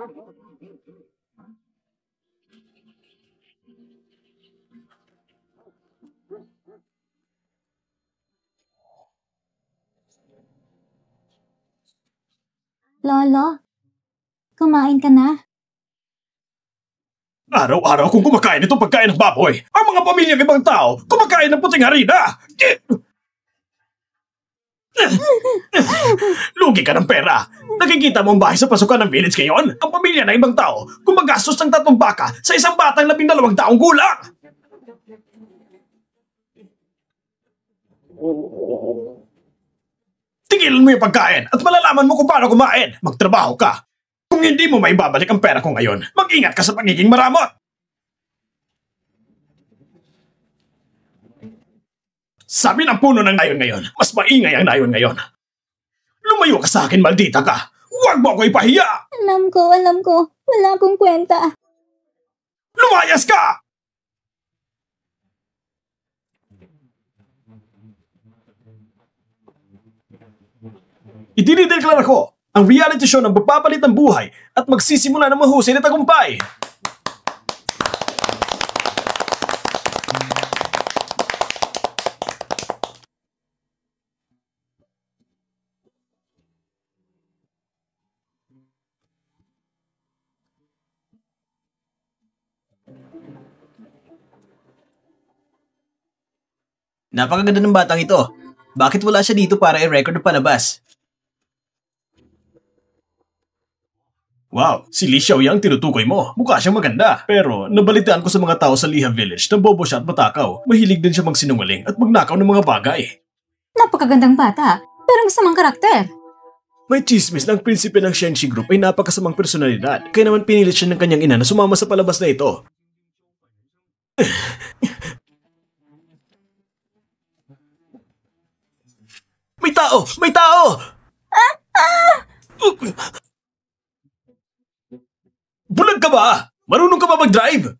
Lolo, kumain ka na? Araw-araw kung kumakain itong pagkain ng baboy, ang mga pamilyang ibang tao kumakain ng puting harina. Lugi ka ng pera. Nakikita mo ang bahay sa pasukan ng village ngayon? Ang pamilya ng ibang tao gumagastos ng 3 baka sa isang batang 12 taong gulang. Tigilan mo yung pagkain at malalaman mo kung paano kumain. Magtrabaho ka. Kung hindi mo maibabalik ang pera ko ngayon, mag-ingat ka sa pagiging maramot. Sabi ng puno ng nayon ngayon, mas maingay ang nayon ngayon. Lumayo ka sa akin, maldita ka. Huwag mo ako ipahiya. Alam ko. Wala akong kwenta. Lumayas ka! Idinideklara ko ang reality show ng magpapalit ng buhay at magsisimula ng mahusay na tagumpay. Napakaganda ng batang ito. Bakit wala siya dito para i-record ng palabas? Wow, si Li Xiaoyang tinutukoy mo. Mukha siyang maganda. Pero nabalitaan ko sa mga tao sa Liha Village na bobo siya at matakaw. Mahilig din siya magsinungaling at magnakaw ng mga bagay. Napakagandang bata, pero masamang karakter. May chismis na ang prinsipe ng Shenxi Group ay napakasamang personalidad. Kaya naman pinilit siya ng kanyang ina na sumama sa palabas na ito. May tao! May tao! Bulag ka ba? Marunong ka ba mag-drive?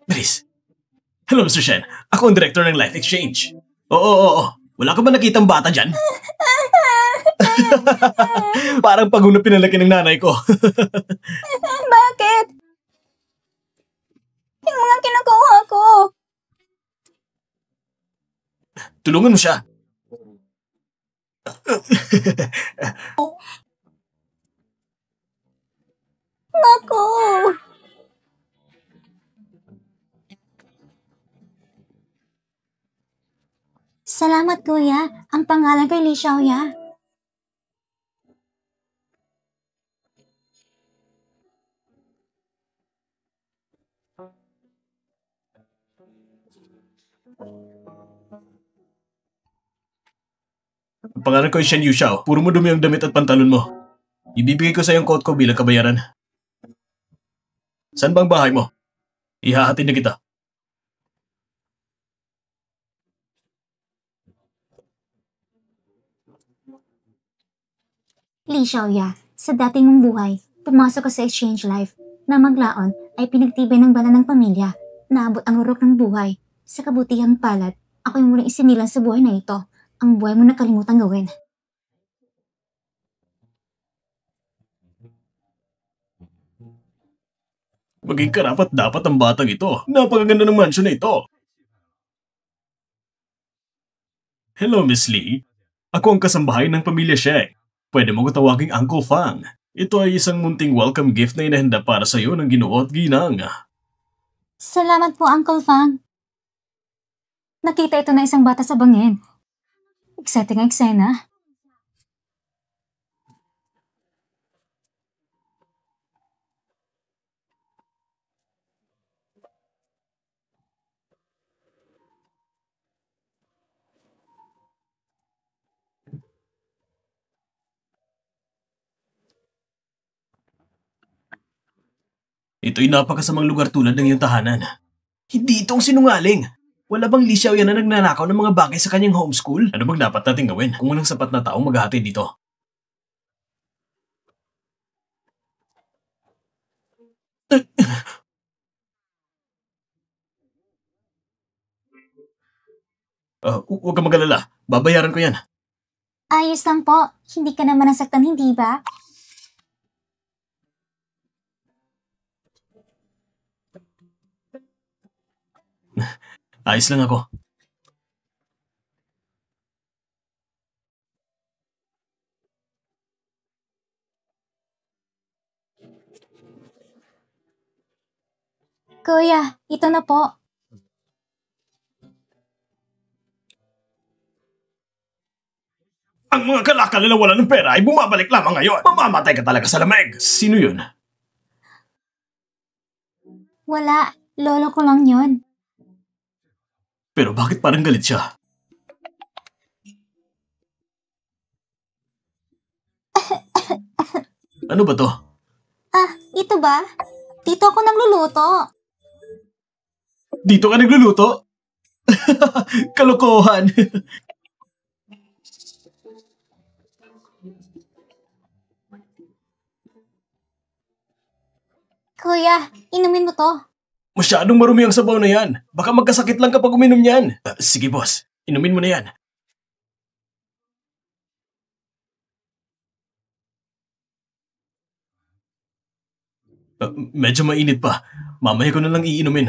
Bilis. Hello, Mr. Shen. Ako ang director ng Life Exchange. Oo. Wala ka ba nakitang bata dyan? Parang pagong na pinalaki ng nanay ko. Bakit? Yung mga kinukuha ko. Tulungan mo siya. Naku! Salamat, kuya. Ang pangalan ko ay Li Xiaoya. Ang pangalan ko ay Shen Yuxiao. Puro mo dumi ang damit at pantalon mo. Ibibigay ko sa iyong coat ko bilang kabayaran. Saan bang bahay mo? Ihahatid na kita. Li Xiaoya, sa dating mong buhay, pumasok ka sa exchange life na maglaon ay pinagtibay ng bala ng pamilya, naabot ang urok ng buhay. Sa kabutihang palad, ako'y muling isinilang sa buhay na ito. Ang buhay mo nakalimutan gawin. Maging karapat dapat ang batang ito. Napakaganda ng mansion na ito. Hello, Miss Lee. Ako ang kasambahay ng pamilya Sheng. Pwede mo ko tawaging Uncle Fang. Ito ay isang munting welcome gift na inahanda para sa iyo ng Ginoo at Ginang. Salamat po, Uncle Fang. Nakita ito na isang bata sa bangin. Exciting ang eksena. Ito'y napakasamang lugar tulad ng iyong tahanan. Hindi itong sinungaling. Wala bang Li Xiaoyan na nagnanakaw ng mga bagay sa kanyang homeschool? Ano bang dapat natin gawin kung walang sapat na taong maghahati dito? Huwag ka mag-alala. Babayaran ko yan. Ayos lang po. Hindi ka naman nasaktan, hindi ba? Ayos lang ako. Kuya, ito na po. Ang mga kalakal na wala ng pera ay bumabalik lamang ngayon. Mamamatay ka talaga sa lamig. Sino yun? Wala. Lolo ko lang yun. Pero bakit parang galit siya? Ano ba to? Ah, ito ba? Dito ako nagluluto. Dito ka nagluluto? Kalokohan. Kuya, inumin mo to. Masyadong marumi ang sabaw na yan. Baka magkasakit lang kapag uminom yan. Sige boss, inumin mo na yan. Medyo mainit pa. Mamaya ko na lang iinumin.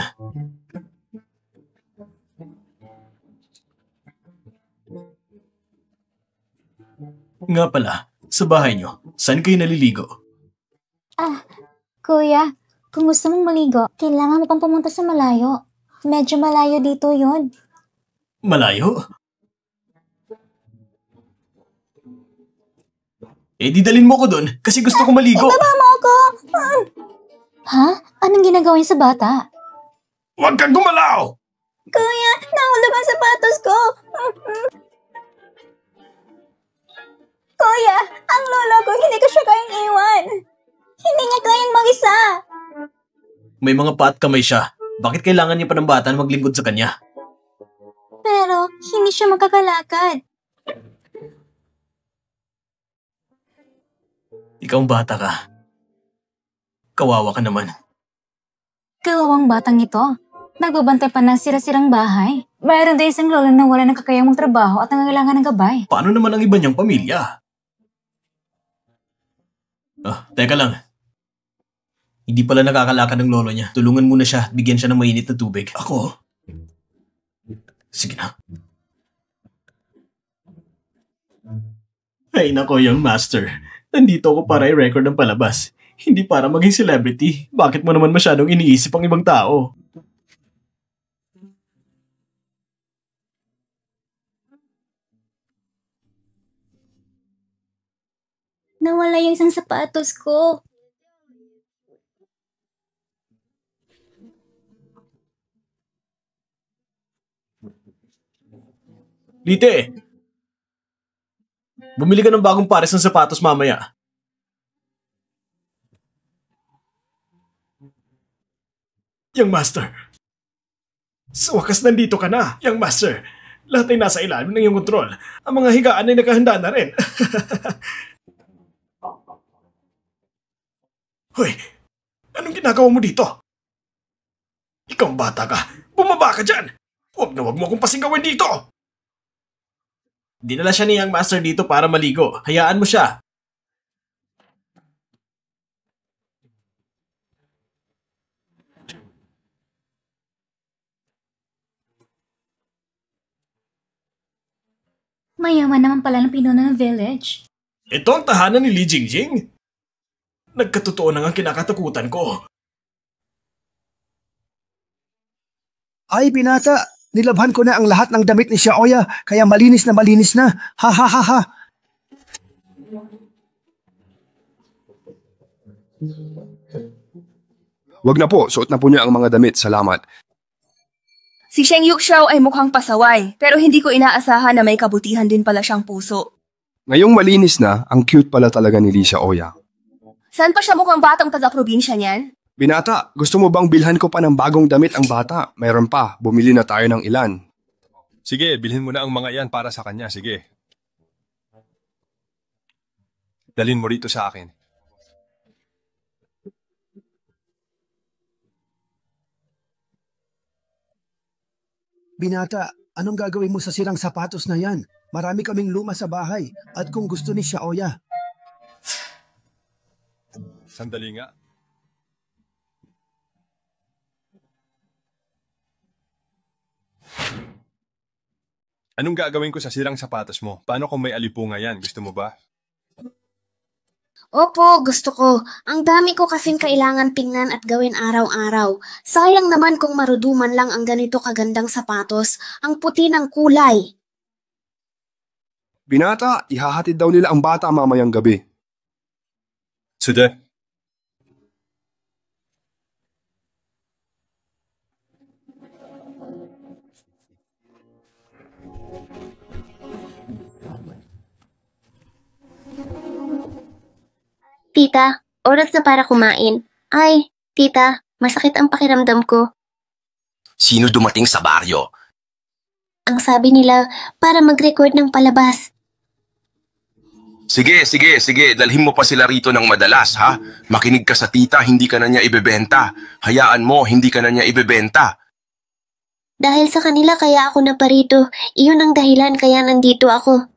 Nga pala, sa bahay nyo, saan kayo naliligo? Kuya, kung gusto mong maligo, kailangan mo pang pumunta sa malayo. Medyo malayo dito yun. Malayo? Eh di dalin mo ko doon kasi gusto ko maligo. Ibaba mo ako! Ha? Anong ginagawa niya sa bata? Huwag kang gumalaw! Kuya, nahulog ang sapatos ko! Kuya, ang lolo ko hindi ko siya kayang iwan. Hindi niya kayang mag-isa. May mga pa at kamay siya. Bakit kailangan niya pa ng bata na maglingkod sa kanya? Pero hindi siya makakalakad. Ikaw ang bata ka. Kawawa ka naman. Kawawang batang ito. Nagbabantay pa ng sira-sirang bahay. Mayroon din isang lolo na wala ng kakayang magtrabaho at nangangailangan ng gabay. Paano naman ang iba niyang pamilya? Teka lang. Hindi pala nakakalakad ng lolo niya. Tulungan muna siya at bigyan siya ng mainit na tubig. Ako? Sige na. Ay nako, young master. Nandito ako para i-record ang palabas. Hindi para maging celebrity. Bakit mo naman masyadong iniisip ang ibang tao? Nawala yung isang sapatos ko. Lite! Bumili ka ng bagong pares ng sapatos mamaya. Young master. Sa wakas nandito ka na, young master. Lahat ay nasa ilalim ng iyong kontrol. Ang mga higaan ay nakahanda na rin. Hoy, anong ginagawa mo dito? Ikaw ang bata ka. Bumaba ka dyan. Huwag na huwag mo akong pasingawin dito. Dinala siya ni young master dito para maligo. Hayaan mo siya. Mayaman naman pala ng pinuno ng village. Ito ang tahanan ni Li Jingjing. Nagkatotoo na nga kinakatakutan ko. Ay, binata, nilabhan ko na ang lahat ng damit ni Xiaoya, kaya malinis na malinis na. Ha ha ha ha. Wag na po, suot na po niya ang mga damit. Salamat. Si Sheng Yuxiao ay mukhang pasaway, pero hindi ko inaasahan na may kabutihan din pala siyang puso. Ngayong malinis na, ang cute pala talaga ni Li Xiaoya. Saan pa siya mukhang batang taga-probinsya niyan? Binata, gusto mo bang bilhan ko pa ng bagong damit ang bata? Mayroon pa, bumili na tayo ng ilan. Sige, bilhin mo na ang mga yan para sa kanya, sige. Dalhin mo rito sa akin. Binata, Anong gagawin mo sa sirang sapatos na yan? Marami kaming luma sa bahay at kung gusto ni Xiaoya. Sandali nga. Anong gagawin ko sa sirang sapatos mo? Paano kung may alipunga yan? Gusto mo ba? Opo, gusto ko. Ang dami ko kasing kailangan tingnan at gawin araw-araw. Sayang naman kung maruduman lang ang ganito kagandang sapatos. Ang puti ng kulay. Binata, ihahatid daw nila ang bata mamayang gabi. Sude. Tita, oras na para kumain. Ay, tita, masakit ang pakiramdam ko. Sino dumating sa baryo? Ang sabi nila, para mag-record ng palabas. Sige, dalhin mo pa sila rito ng madalas, ha? Makinig ka sa tita, hindi ka na niya ibebenta. Hayaan mo, hindi ka na niya ibebenta. Dahil sa kanila kaya ako naparito. Iyon ang dahilan kaya nandito ako.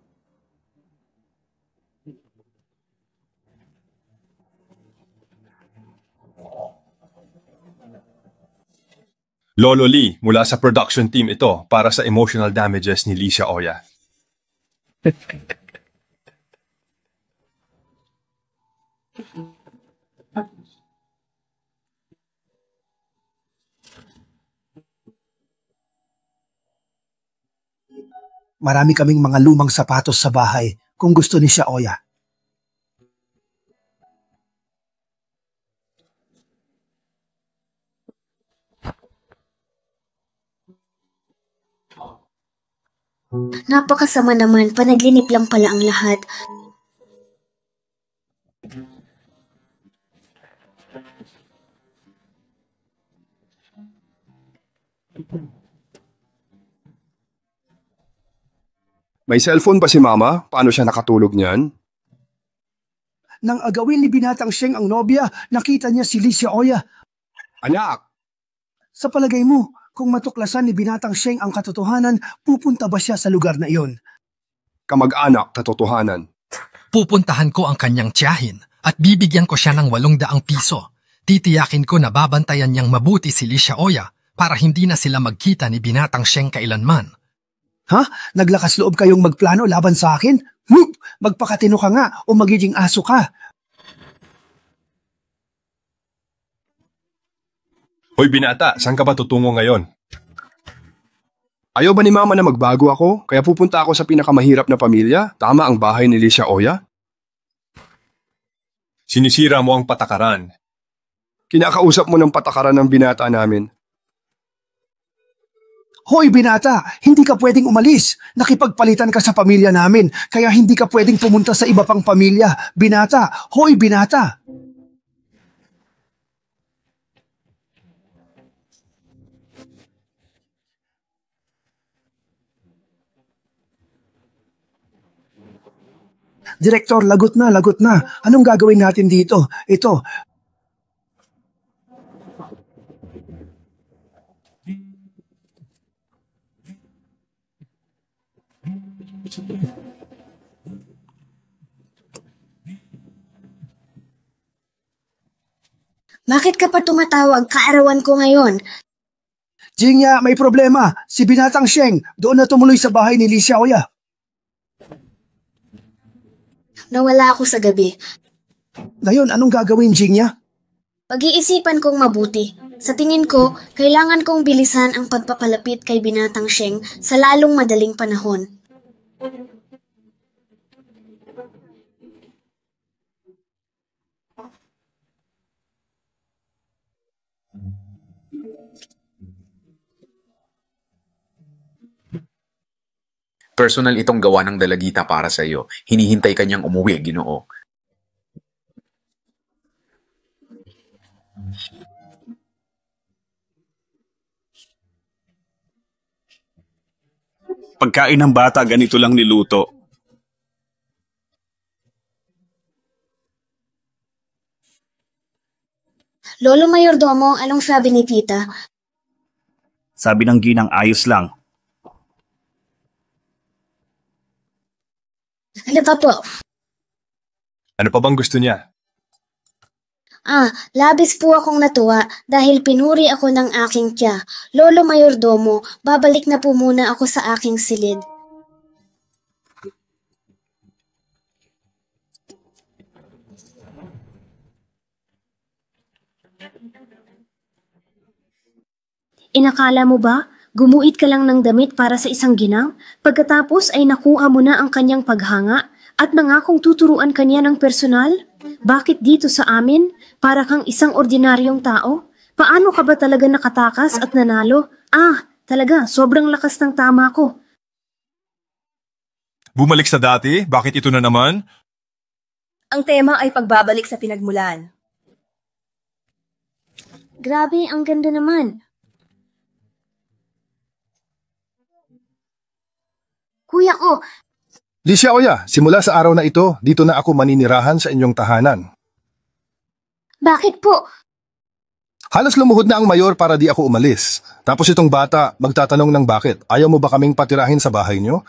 Lolo Lee, mula sa production team ito para sa emotional damages ni Lee Xiaoya. Marami kaming mga lumang sapatos sa bahay kung gusto ni Xiaoya. Napakasama naman, panaglinip lang pala ang lahat. May cellphone ba si Mama? Paano siya nakatulog niyan? Nang agawin ni Binatang Sheng ang nobya, nakita niya si Lee Xiaoya. Anak! Sa palagay mo, kung matuklasan ni Binatang Sheng ang katotohanan, pupunta ba siya sa lugar na iyon? Kamag-anak, katotohanan. Pupuntahan ko ang kanyang tiyahin at bibigyan ko siya ng 800 piso. Titiyakin ko na babantayan niyang mabuti si Lee Xiaoya para hindi na sila magkita ni Binatang Sheng kailanman. Ha? Naglakas loob kayong magplano laban sa akin? Magpakatino ka nga o magiging aso ka. Hoy binata, saan ka ba tutungo ngayon? Ayaw ba ni Mama na magbago ako? Kaya pupunta ako sa pinakamahirap na pamilya? Tama ang bahay ni Lee Xiaoya? Sinisira mo ang patakaran. Kinakausap mo ng patakaran ng binata namin. Hoy binata, hindi ka pwedeng umalis. Nakipagpalitan ka sa pamilya namin, kaya hindi ka pwedeng pumunta sa iba pang pamilya. Binata, hoy binata. Direktor, lagot na, lagot na. Anong gagawin natin dito? Ito. Bakit ka pa tumatawag? Kaarawan ko ngayon. Jingya, may problema. Si Binatang Sheng, doon na tumuloy sa bahay ni Lee Xiaoya. Nawala ako sa gabi. Ngayon, anong gagawin, Jingya? Pag-iisipan kong mabuti. Sa tingin ko, kailangan kong bilisan ang pagpapalapit kay Binatang Sheng sa lalong madaling panahon. Personal itong gawa ng dalagita para sa iyo. Hinihintay kanyang umuwi, Ginoo. Pagkain ng bata, ganito lang niluto. Lolo Mayordomo, anong sabi ni tita? Sabi ng ginang ayos lang. Halata po. Ano pa bang gusto niya? Labis po akong natuwa dahil pinuri ako ng aking tiya. Lolo Mayordomo, babalik na po muna ako sa aking silid. Inakala mo ba, gumuhit ka lang ng damit para sa isang ginang, pagkatapos ay nakuha mo na ang kanyang paghanga at nangakong tuturuan kanya ng personal? Bakit dito sa amin? Para kang isang ordinaryong tao? Paano ka ba talaga nakatakas at nanalo? Talaga, sobrang lakas ng tama ko. Bumalik sa dati? Bakit ito na naman? Ang tema ay pagbabalik sa pinagmulan. Grabe, ang ganda naman. Kuya ko, Licia Oya, simula sa araw na ito, dito na ako maninirahan sa inyong tahanan. bakit po? Halos lumuhod na ang mayor para di ako umalis. Tapos itong bata, magtatanong ng bakit. Ayaw mo ba kaming patirahin sa bahay niyo?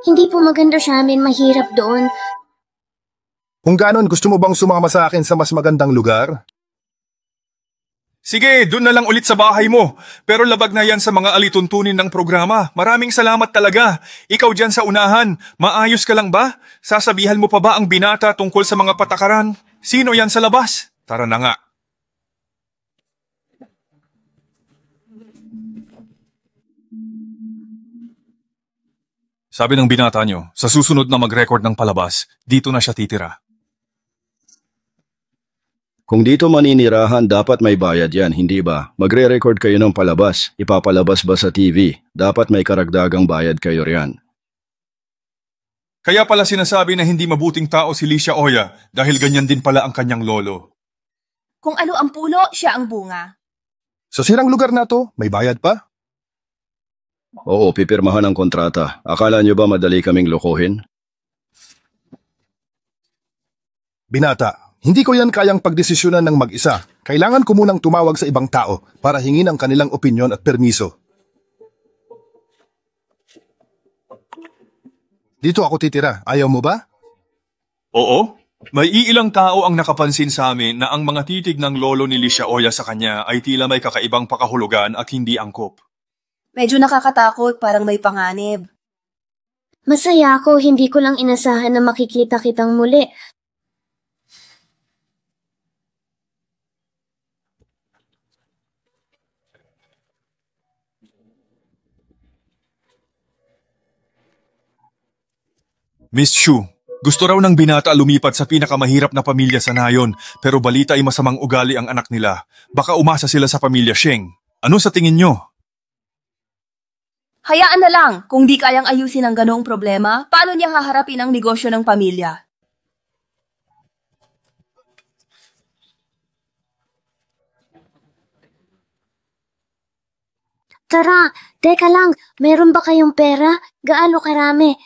Hindi po maganda sa amin, mahirap doon. Kung ganon, gusto mo bang sumama sa akin sa mas magandang lugar? Sige, doon na lang ulit sa bahay mo. Pero labag na yan sa mga alituntunin ng programa. Maraming salamat talaga. Ikaw dyan sa unahan, maayos ka lang ba? Sasabihan mo pa ba ang binata tungkol sa mga patakaran? Sino yan sa labas? Tara na nga. Sabi ng binata nyo, sa susunod na mag-record ng palabas, dito na siya titira. Kung dito maninirahan, dapat may bayad yan, hindi ba? Magre-record kayo ng palabas, ipapalabas ba sa TV? Dapat may karagdagang bayad kayo riyan. Kaya pala sinasabi na hindi mabuting tao si Licia Oya dahil ganyan din pala ang kanyang lolo. Kung ano ang puno, siya ang bunga. Sa sirang lugar na to, may bayad pa? Oo, pipirmahan ang kontrata. Akala nyo ba madali kaming lokohin? Binata, hindi ko yan kayang pagdesisyonan ng mag-isa. Kailangan ko munang tumawag sa ibang tao para hingin ang kanilang opinyon at permiso. Dito ako titira. Ayaw mo ba? Oo. May iilang tao ang nakapansin sa amin na ang mga titig ng lolo ni Licia Oya sa kanya ay tila may kakaibang pakahulugan at hindi angkop. Medyo nakakatakot, parang may panganib. Masaya ako, hindi ko lang inasahan na makikita kitang muli. Miss Shu, gusto raw ng binata lumipat sa pinakamahirap na pamilya sa nayon, pero balita ay masamang ugali ang anak nila. Baka umasa sila sa pamilya Sheng. Ano sa tingin nyo? Hayaan na lang, kung di kayang ayusin ang ganoong problema, paano niya haharapin ang negosyo ng pamilya? Tara, teka lang, meron ba kayong pera? Gaano karami?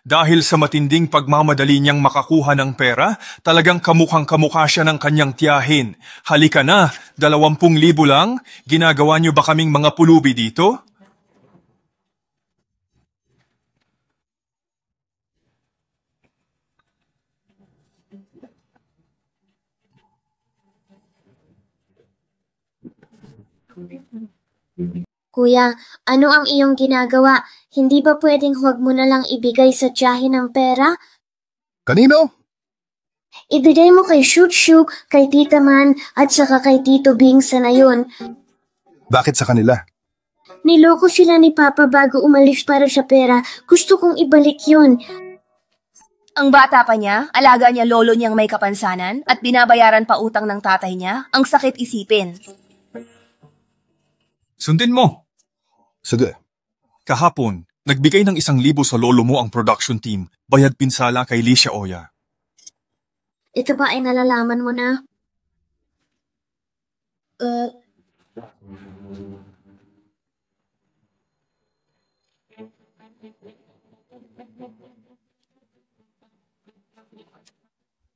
Dahil sa matinding pagmamadali niyang makakuha ng pera, talagang kamukhang kamukha siya ng kanyang tiyahin. Halika na, 20,000 lang? Ginagawa niyo ba kaming mga pulubi dito? Kuya, ano ang iyong ginagawa? Hindi ba pwedeng huwag mo na lang ibigay sa tiyahin ng pera? Kanino? Ibigay mo kay Shuk, kay Tita Man, at saka kay Tito Bing sa nayon. Bakit sa kanila? Niloko sila ni Papa bago umalis para sa pera. Gusto kong ibalik yun. Ang bata pa niya, alaga niya lolo niyang may kapansanan, at binabayaran pa utang ng tatay niya, ang sakit isipin. Sundin mo. Sige. Kahapon, nagbigay ng 1,000 sa lolo mo ang production team, bayad pinsala kay Licia Oya. Ito ba ay nalalaman mo na?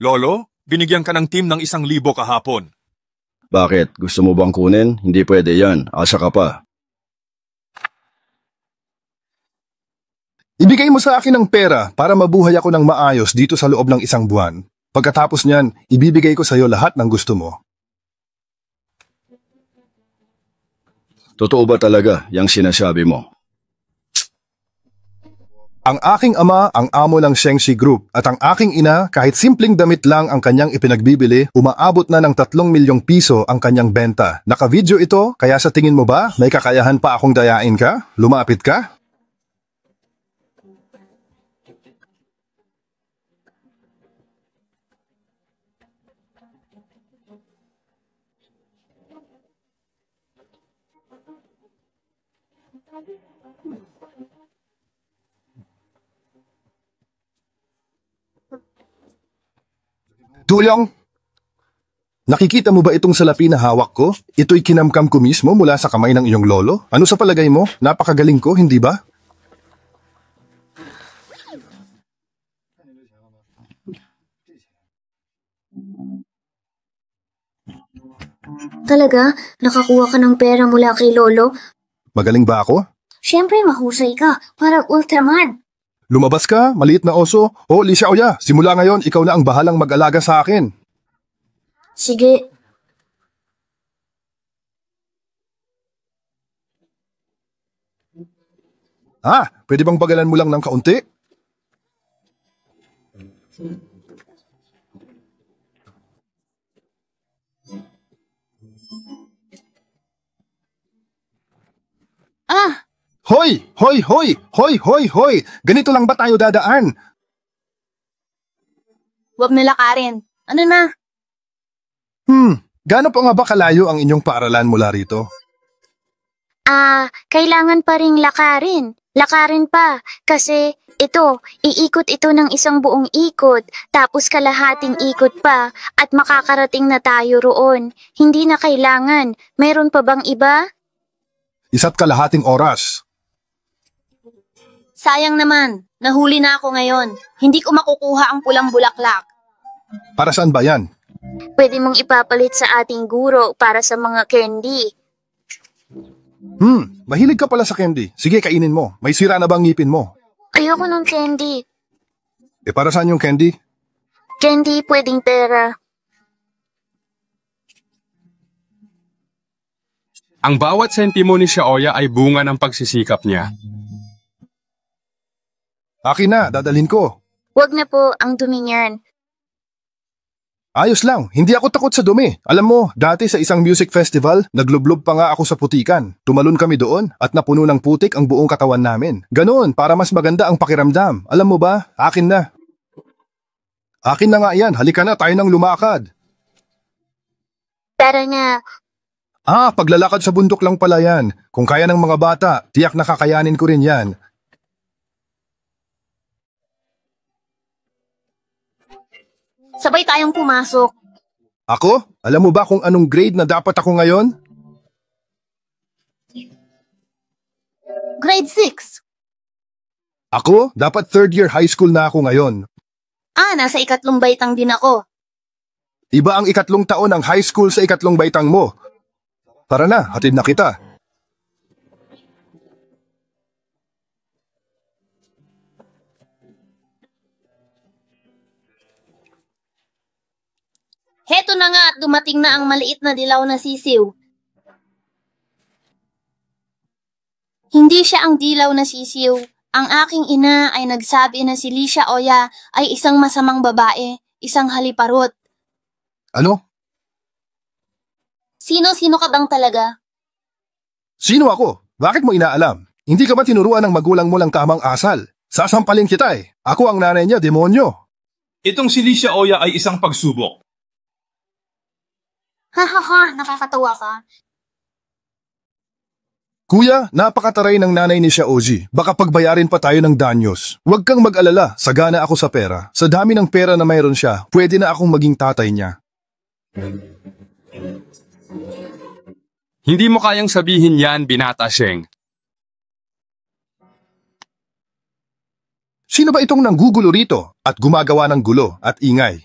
Lolo, binigyan ka ng team ng 1,000 kahapon. Bakit? Gusto mo bang kunin? Hindi pwede yan. Asa ka pa. Ibigay mo sa akin ang pera para mabuhay ako ng maayos dito sa loob ng 1 buwan. Pagkatapos niyan, ibibigay ko sa iyo lahat ng gusto mo. Totoo ba talaga yung sinasabi mo? Ang aking ama ang amo ng Shengxi Group at ang aking ina kahit simpleng damit lang ang kanyang ipinagbibili, umaabot na ng 3 milyong piso ang kanyang benta. Naka-video ito, kaya sa tingin mo ba may kakayahan pa akong dayain ka? Lumapit ka? Tulyong! Nakikita mo ba itong salapi na hawak ko? Ito'y kinamkam ko mismo mula sa kamay ng iyong lolo. Ano sa palagay mo? Napakagaling ko, hindi ba? Talaga? Nakakuha ka ng pera mula kay Lolo? Magaling ba ako? Siyempre mahusay ka. Parang Ultraman. Lumabas ka, maliit na oso. O, Li Xiaoya, simula ngayon, ikaw na ang bahalang mag-alaga sa akin. Sige. Pwede bang bagalan mo lang ng kaunti? Hoy! Hoy! Hoy! Hoy! Hoy! Hoy! Ganito lang ba tayo dadaan? Huwag nilakarin. Ano na? Gaano pa nga ba kalayo ang inyong paaralan mula rito? Kailangan pa ring lakarin. Lakarin pa. Kasi iikot ito ng isang buong ikot, tapos kalahating ikot pa, at makakarating na tayo roon. Hindi na kailangan. Meron pa bang iba? 1.5 oras. Sayang naman. Nahuli na ako ngayon. Hindi ko makukuha ang pulang bulaklak. Para saan ba yan? Pwede mong ipapalit sa ating guro para sa mga candy. Mahilig ka pala sa candy. Sige, kainin mo. May sira na bang ngipin mo? Ayoko ng candy. Para saan yung candy? Candy pwedeng pera. Ang bawat sentimo ni Xiaoya ay bunga ng pagsisikap niya. Akin na, dadalhin ko. Wag na po, ang dumi niyan. Ayos lang, hindi ako takot sa dumi. Alam mo, dati sa isang music festival, naglublob pa nga ako sa putikan. Tumalon kami doon at napuno ng putik ang buong katawan namin. Ganoon, para mas maganda ang pakiramdam. Alam mo ba, akin na. Akin na nga yan, halika na, tayo nang lumakad. Tara na. Paglalakad sa bundok lang pala yan. Kung kaya ng mga bata, tiyak na kakayanin ko rin yan. Sabay tayong pumasok. Ako? Alam mo ba kung anong grade na dapat ako ngayon? Grade 6. Ako? Dapat 3rd year high school na ako ngayon. Nasa 3 baitang din ako. Iba ang 3 taon ng high school sa 3 baitang mo. Tara na, hatid na kita. Heto na nga at dumating na ang maliit na dilaw na sisiw. Hindi siya ang dilaw na sisiw. Ang aking ina ay nagsabi na si Li Xiaoya ay isang masamang babae, isang haliparot. Ano? Sino-sino ka bang talaga? Sino ako? Bakit mo inaalam? Hindi ka ba tinuruan ng magulang mo lang tamang asal? Sasampalin kita eh. Ako ang nanay niya, demonyo. Itong si Li Xiaoya ay isang pagsubok. Nakakatawa ka. Kuya, napakataray ng nanay ni Xiaoji. Baka pagbayarin pa tayo ng danyos. Huwag kang mag-alala, sagana ako sa pera. Sa dami ng pera na mayroon siya, pwede na akong maging tatay niya. Hindi mo kayang sabihin yan, Binata Sheng. Sino ba itong nanggugulo rito at gumagawa ng gulo at ingay?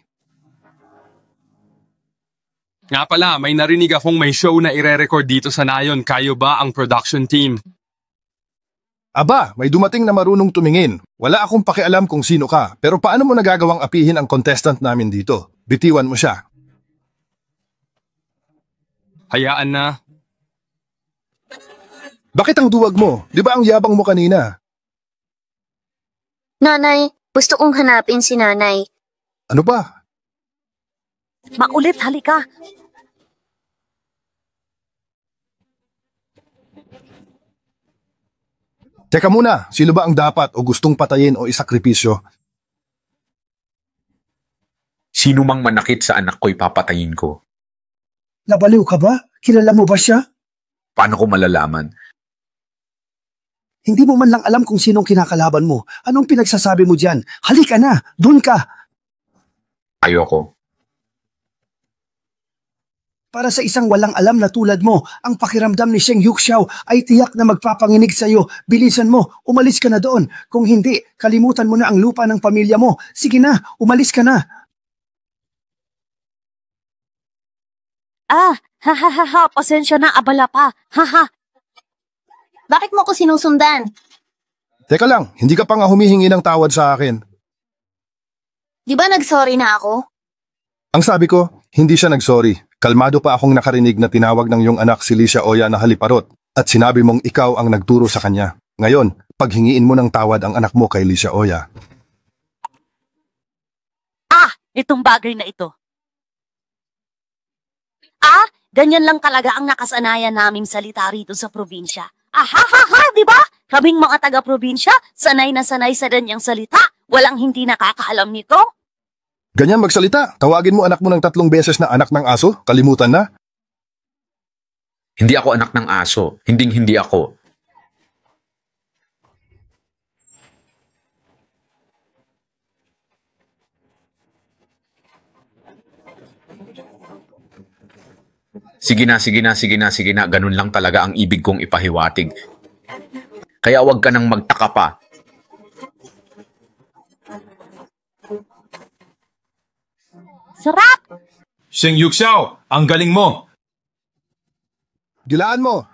Nga pala, may narinig akong may show na ire-record dito sa Nayon. Kayo ba ang production team? Aba, may dumating na marunong tumingin. Wala akong pakialam kung sino ka, pero paano mo nagagawang apihin ang contestant namin dito? Bitiwan mo siya. Hayaan na. Bakit ang duwag mo? Di ba ang yabang mo kanina? Nanay, gusto kong hanapin si nanay. Ano ba? Maulit, halika. Teka muna, sino ba ang dapat o gustong patayin o isakripisyo? Sino mang manakit sa anak ko'y papatayin ko. Nabaliw ka ba? Kilala mo ba siya? Paano ko malalaman? Hindi mo man lang alam kung sinong kinakalaban mo. Anong pinagsasabi mo dyan? Halika na! Doon ka! Ayoko. Para sa isang walang alam na tulad mo, ang pakiramdam ni Sheng Yuxiao ay tiyak na magpapanginig sa iyo. Bilisan mo, umalis ka na doon. Kung hindi, kalimutan mo na ang lupa ng pamilya mo. Sige na, umalis ka na. Pasensya na, abala pa. Bakit mo ko sinusundan? Teka lang, hindi ka pa nga humihingi ng tawad sa akin. Di ba nag-sorry na ako? Ang sabi ko, hindi siya nagsorry. Kalmado pa akong nakarinig na tinawag ng iyong anak si Licia Oya na haliparot at sinabi mong ikaw ang nagturo sa kanya. Ngayon, paghingiin mo ng tawad ang anak mo kay Licia Oya. Itong bagay na ito. Ganyan lang talaga ang nakasanayan naming salita rito sa probinsya. Di ba? Kaming mga taga-probinsya, sanay na sanay sa ganyang salita. Walang hindi nakakaalam nito. Ganyan magsalita, tawagin mo anak mo ng 3 beses na anak ng aso, kalimutan na? Hindi ako anak ng aso. Hindi ako. Sige na. Ganun lang talaga ang ibig kong ipahiwatig. Kaya wag ka nang magtaka pa. Sarap! Sheng Yuxiao, ang galing mo! Gilaan mo!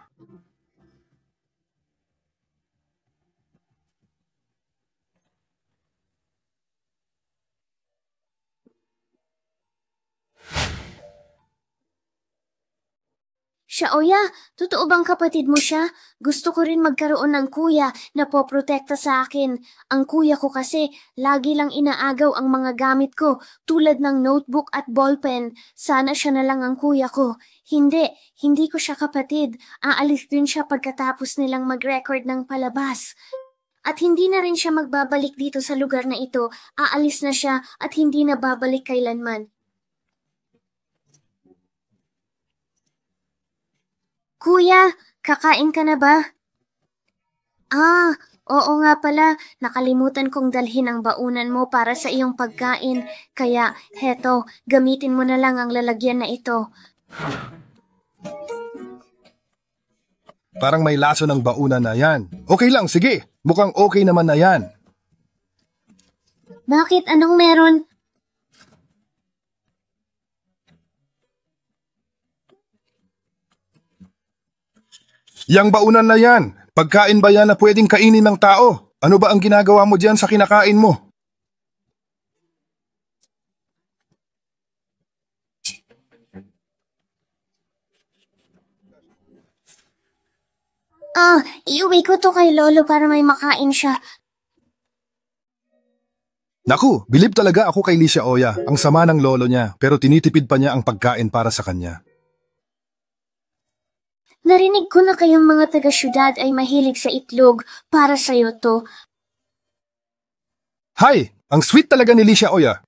Xiaoya, totoo bang kapatid mo siya? Gusto ko rin magkaroon ng kuya na poprotekta sa akin. Ang kuya ko kasi, lagi lang inaagaw ang mga gamit ko, tulad ng notebook at ballpen. Sana siya na lang ang kuya ko. Hindi ko siya kapatid. Aalis din siya pagkatapos nilang mag-record ng palabas. At hindi na rin siya magbabalik dito sa lugar na ito. Aalis na siya at hindi na babalik kailanman. Kuya, kakain ka na ba? Oo nga pala, nakalimutan kong dalhin ang baunan mo para sa iyong pagkain. Kaya, heto, gamitin mo na lang ang lalagyan na ito. Parang may laso ng baunan na yan. Okay lang, sige. Mukhang okay naman na yan. Bakit? Anong meron? Yang baunan na yan. Pagkain ba yan na pwedeng kainin ng tao? Ano ba ang ginagawa mo diyan sa kinakain mo? Iuwi ko to kay Lolo para may makain siya. Naku, bilib talaga ako kay Licia Oya. Ang sama ng lolo niya, pero tinitipid pa niya ang pagkain para sa kanya. Narinig ko na kayong mga taga-syudad ay mahilig sa itlog. Para sa'yo to. Hay! Ang sweet talaga ni Licia Oya.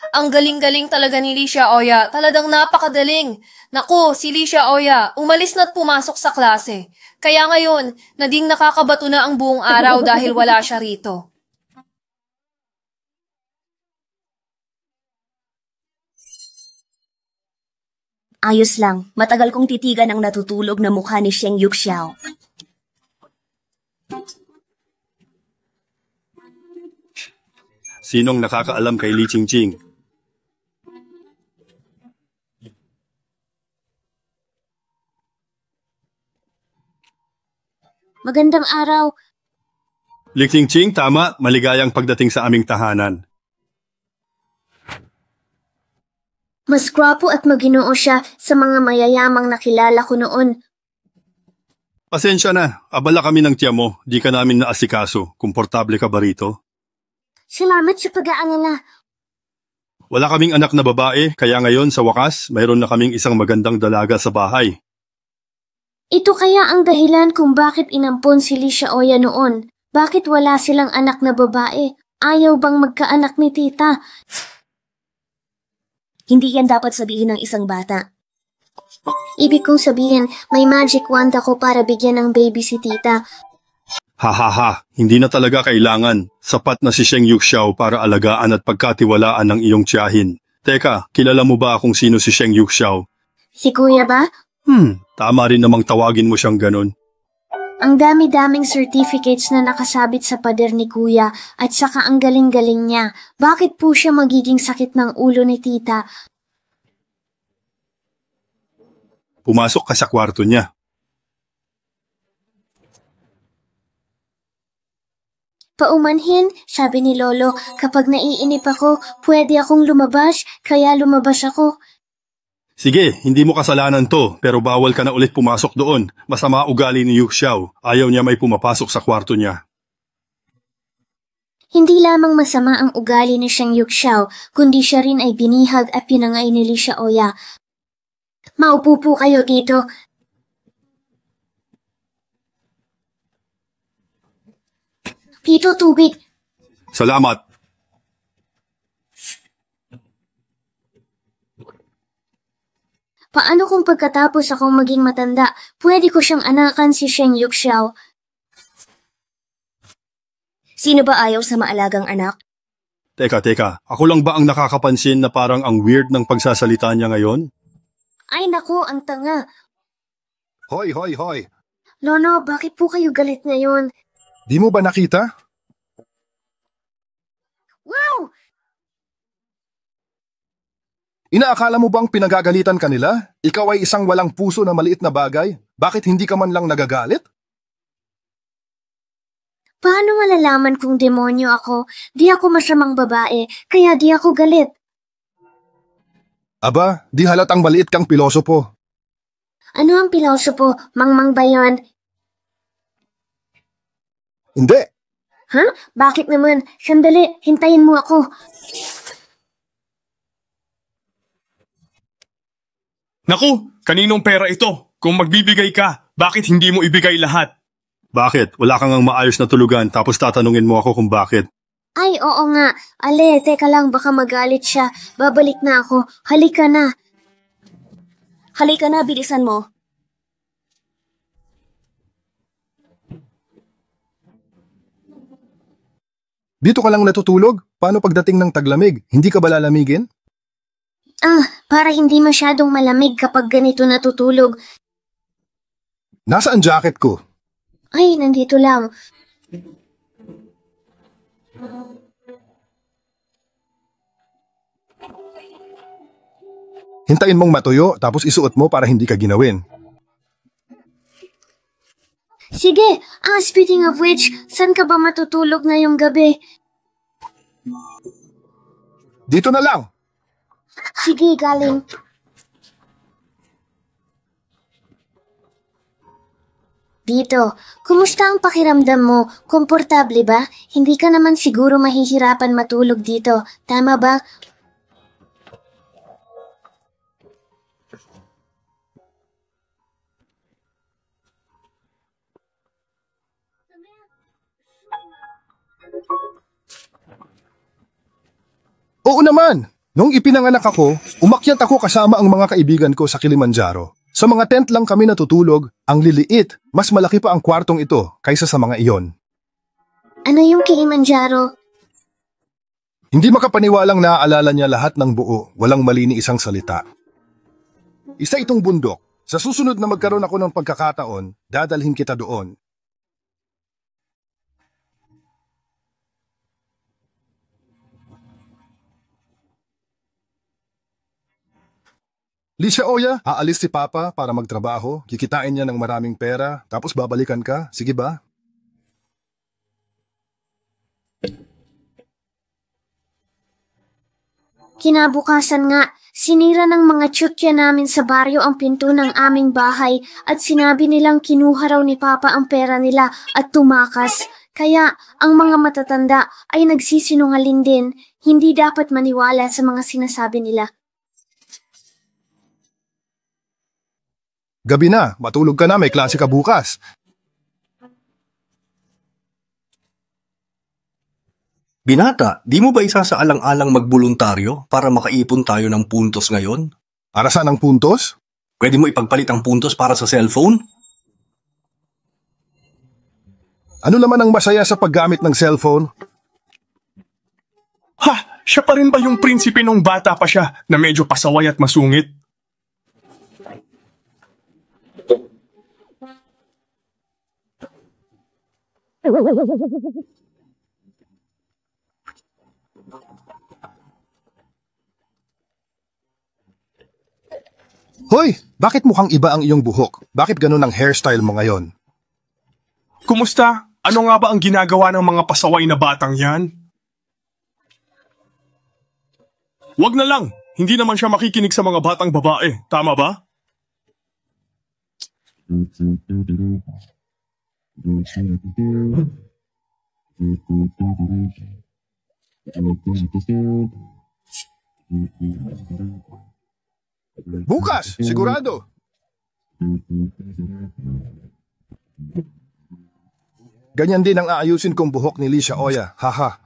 Ang galing-galing talaga ni Licia Oya. Talagang napakadaling. Naku, si Licia Oya, umalis na't pumasok sa klase. Kaya ngayon, naging nakakabato na ang buong araw dahil wala siya rito. Ayos lang. Matagal kong titigan ang natutulog na mukha ni Sheng Yuxiao. Sinong nakakaalam kay Li Qingqing? Magandang araw. Liking-ching, tama. Maligayang pagdating sa aming tahanan. Mas gwapo at maginoo siya sa mga mayayamang nakilala ko noon. Pasensya na. Abala kami ng tiya mo. Di ka namin naasikaso. Komportable ka ba rito? Salamat sa pag-aalala. Wala kaming anak na babae, kaya ngayon sa wakas, mayroon na kaming isang magandang dalaga sa bahay. Ito kaya ang dahilan kung bakit inampon si Licia Oya noon. Bakit wala silang anak na babae? Ayaw bang magkaanak ni tita? Hindi yan dapat sabihin ng isang bata. Ibig kong sabihin, may magic wand ako para bigyan ng baby si tita. Ha, hindi na talaga kailangan. Sapat na si Sheng Yuxiao para alagaan at pagkatiwalaan ng iyong tiyahin. Teka, kilala mo ba kung sino si Sheng Yuxiao? Si kuya ba? Tama rin namang tawagin mo siyang ganun. Ang dami-daming certificates na nakasabit sa pader ni kuya at saka ang galing-galing niya. Bakit po siya magiging sakit ng ulo ni tita? Pumasok ka sa kwarto niya. Paumanhin, sabi ni Lolo, kapag naiinip ako, pwede akong lumabas, kaya lumabas ako. Sige, hindi mo kasalanan to, pero bawal ka na ulit pumasok doon. Masama ugali ni Yuxiao. Ayaw niya may pumapasok sa kwarto niya. Hindi lamang masama ang ugali ni Sheng Yuxiao, kundi siya rin ay binihag at pinangay ni Licia Oya. Maupo po kayo dito. Pito, tubig. Salamat. Paano kung pagkatapos akong maging matanda, pwede ko siyang anakan si Sheng Yuxiao? Sino ba ayaw sa maalagang anak? Teka. Ako lang ba ang nakakapansin na parang ang weird ng pagsasalita niya ngayon? Ay naku, ang tanga. Hoy! Lono, bakit po kayo galit ngayon? Di mo ba nakita? Wow! Inaakala mo bang pinagagalitan ka nila? Ikaw ay isang walang puso na maliit na bagay? Bakit hindi ka man lang nagagalit? Paano malalaman kung demonyo ako? Di ako masamang babae, kaya di ako galit. Aba, di halatang maliit kang pilosopo. Ano ang pilosopo? Mangmang ba yun? Hindi. Ha? Bakit naman? Sandali, hintayin mo ako. Naku, kaninong pera ito? Kung magbibigay ka, bakit hindi mo ibigay lahat? Bakit? Wala kang ang maayos na tulugan tapos tatanungin mo ako kung bakit. Ay, oo nga. Ale, teka lang, baka magalit siya. Babalik na ako. Halika na. Halika na, bilisan mo. Dito ka lang natutulog? Paano pagdating ng taglamig? Hindi ka ba lalamigin? Para hindi masyadong malamig kapag ganito natutulog. Nasaan jacket ko? Ay, nandito lang. Hintayin mong matuyo tapos isuot mo para hindi ka ginawin. Sige, speaking of which, saan ka ba matutulog ngayong gabi? Dito na lang. Sige, galing. Dito, kumusta ang pakiramdam mo? Komportable ba? Hindi ka naman siguro mahihirapan matulog dito. Tama ba? Oo naman. Nung ipinanganak ako, umakyat ako kasama ang mga kaibigan ko sa Kilimanjaro. Sa mga tent lang kami natutulog, ang liliit, mas malaki pa ang kwartong ito kaysa sa mga iyon. Ano yung Kilimanjaro? Hindi makapaniwalang naaalala niya lahat ng buo, walang mali ni isang salita. Isa itong bundok. Sa susunod na magkaroon ako ng pagkakataon, dadalhin kita doon. Licia Oya, aalis si Papa para magtrabaho, kikitain niya ng maraming pera, tapos babalikan ka, sige ba? Kinabukasan nga, sinira ng mga tsutya namin sa baryo ang pinto ng aming bahay at sinabi nilang kinuha raw ni Papa ang pera nila at tumakas. Kaya ang mga matatanda ay nagsisinungaling din. Hindi dapat maniwala sa mga sinasabi nila. Gabi na, matulog ka na, may klase ka bukas. Binata, di mo ba isasaalang-alang magboluntaryo para makaipon tayo ng puntos ngayon? Para saan ang puntos? Pwede mo ipagpalit ang puntos para sa cellphone? Ano naman ang masaya sa paggamit ng cellphone? Ha! Siya pa rin ba yung prinsipe nung bata pa siya na medyo pasaway at masungit? Hoy! Bakit mukhang iba ang iyong buhok? Bakit ganun ang hairstyle mo ngayon? Kumusta? Ano nga ba ang ginagawa ng mga pasaway na batang yan? Wag na lang! Hindi naman siya makikinig sa mga batang babae. Tama ba? Bukas! Sigurado! Ganyan din ang aayusin kong buhok ni Licia Oya. Haha.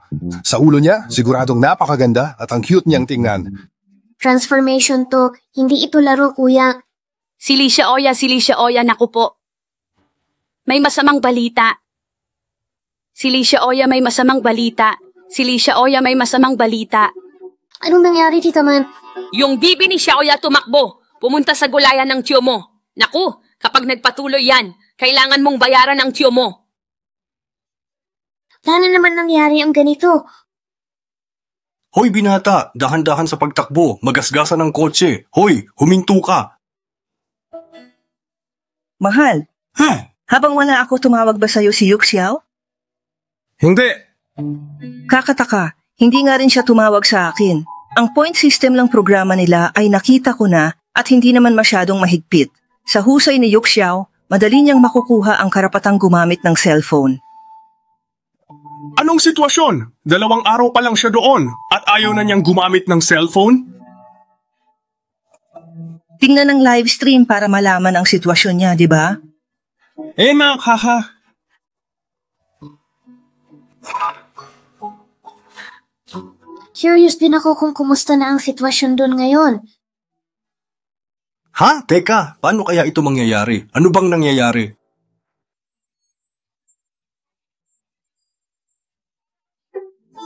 Sa ulo niya, siguradong napakaganda at ang cute niyang tingnan. Transformation to, hindi ito laro, kuya. Si Licia Oya, naku po. May masamang balita. Si Licia Oya may masamang balita. Si Licia Oya may masamang balita. Anong nangyari, Tita Man? Yung bibi ni Xiaoya tumakbo. Pumunta sa gulayan ng tiyo mo. Naku, kapag nagpatuloy yan, kailangan mong bayaran ang tiyo mo. Paano naman nangyari ang ganito? Hoy binata, dahan-dahan sa pagtakbo, magasgasan ng kotse. Hoy, huminto ka. Mahal, habang wala ako, tumawag ba sa'yo si Yuxiao? Hindi. Kakataka, hindi nga rin siya tumawag sa akin. Ang point system ng programa nila ay nakita ko na at hindi naman masyadong mahigpit. Sa husay ni Yuxiao, madali niyang makukuha ang karapatang gumamit ng cellphone. Anong sitwasyon? 2 araw pa lang siya doon at ayaw na niyang gumamit ng cellphone? Tingnan ang live stream para malaman ang sitwasyon niya, di ba? Haha. Curious din ako kung kumusta na ang sitwasyon doon ngayon. Ha? Teka, paano kaya ito mangyayari? Ano bang nangyayari?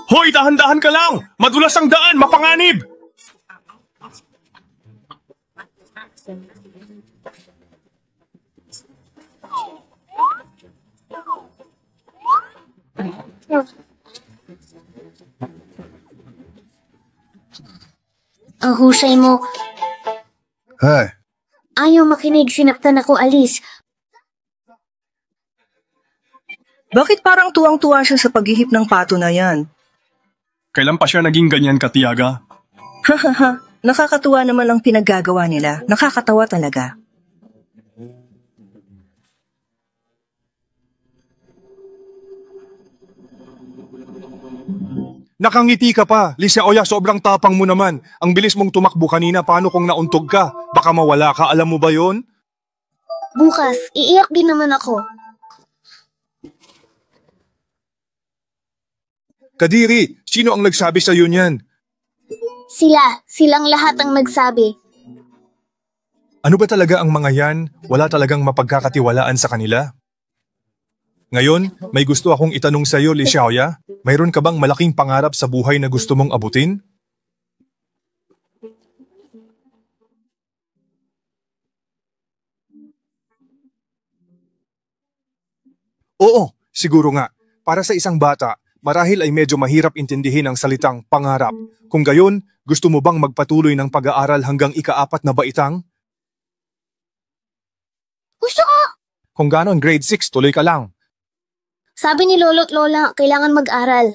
Hoy, dahan-dahan ka lang! Madulas ang daan, mapanganib! Ang husay mo. Hey. Ayaw makinig, sinaktan ako, Alice. Bakit parang tuwang-tuwa siya sa paghihip ng pato na yan? Kailan pa siya naging ganyan katiyaga? Hahaha, nakakatuwa naman ang pinaggagawa nila. Nakakatawa talaga. Nakangiti ka pa. Licia Oya, sobrang tapang mo naman. Ang bilis mong tumakbo kanina, paano kung nauntog ka? Baka mawala ka, alam mo ba yon? Bukas, iiyak din naman ako. Kadiri, sino ang nagsabi sa'yo niyan? Silang lahat ang nagsabi. Ano ba talaga ang mga yan? Wala talagang mapagkakatiwalaan sa kanila? Ngayon, may gusto akong itanong sa'yo, Licia Oya. Mayroon ka bang malaking pangarap sa buhay na gusto mong abutin? Oo, siguro nga. Para sa isang bata, marahil ay medyo mahirap intindihin ang salitang pangarap. Kung gayon, gusto mo bang magpatuloy ng pag-aaral hanggang ika-4 na baitang? Gusto ko! Kung ganon, grade 6, tuloy ka lang. Sabi ni lolo't lola, kailangan mag-aral.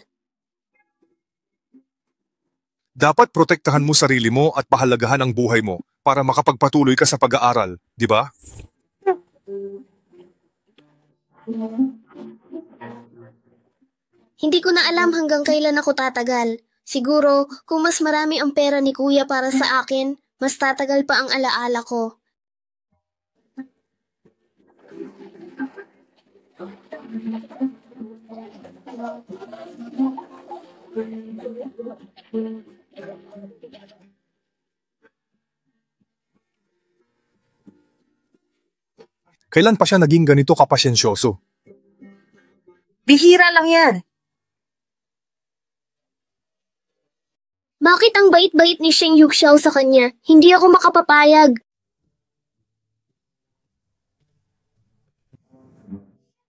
Dapat protektahan mo sarili mo at pahalagahan ang buhay mo para makapagpatuloy ka sa pag-aaral, di ba? Hindi ko na alam hanggang kailan ako tatagal. Siguro, kung mas marami ang pera ni Kuya para sa akin, mas tatagal pa ang alaala ko. Kailan pa siya naging ganito kapasyensyoso? Bihira lang yan. Bakit ang bait-bait ni Sheng Yuxiao sa kanya? Hindi ako makapapayag.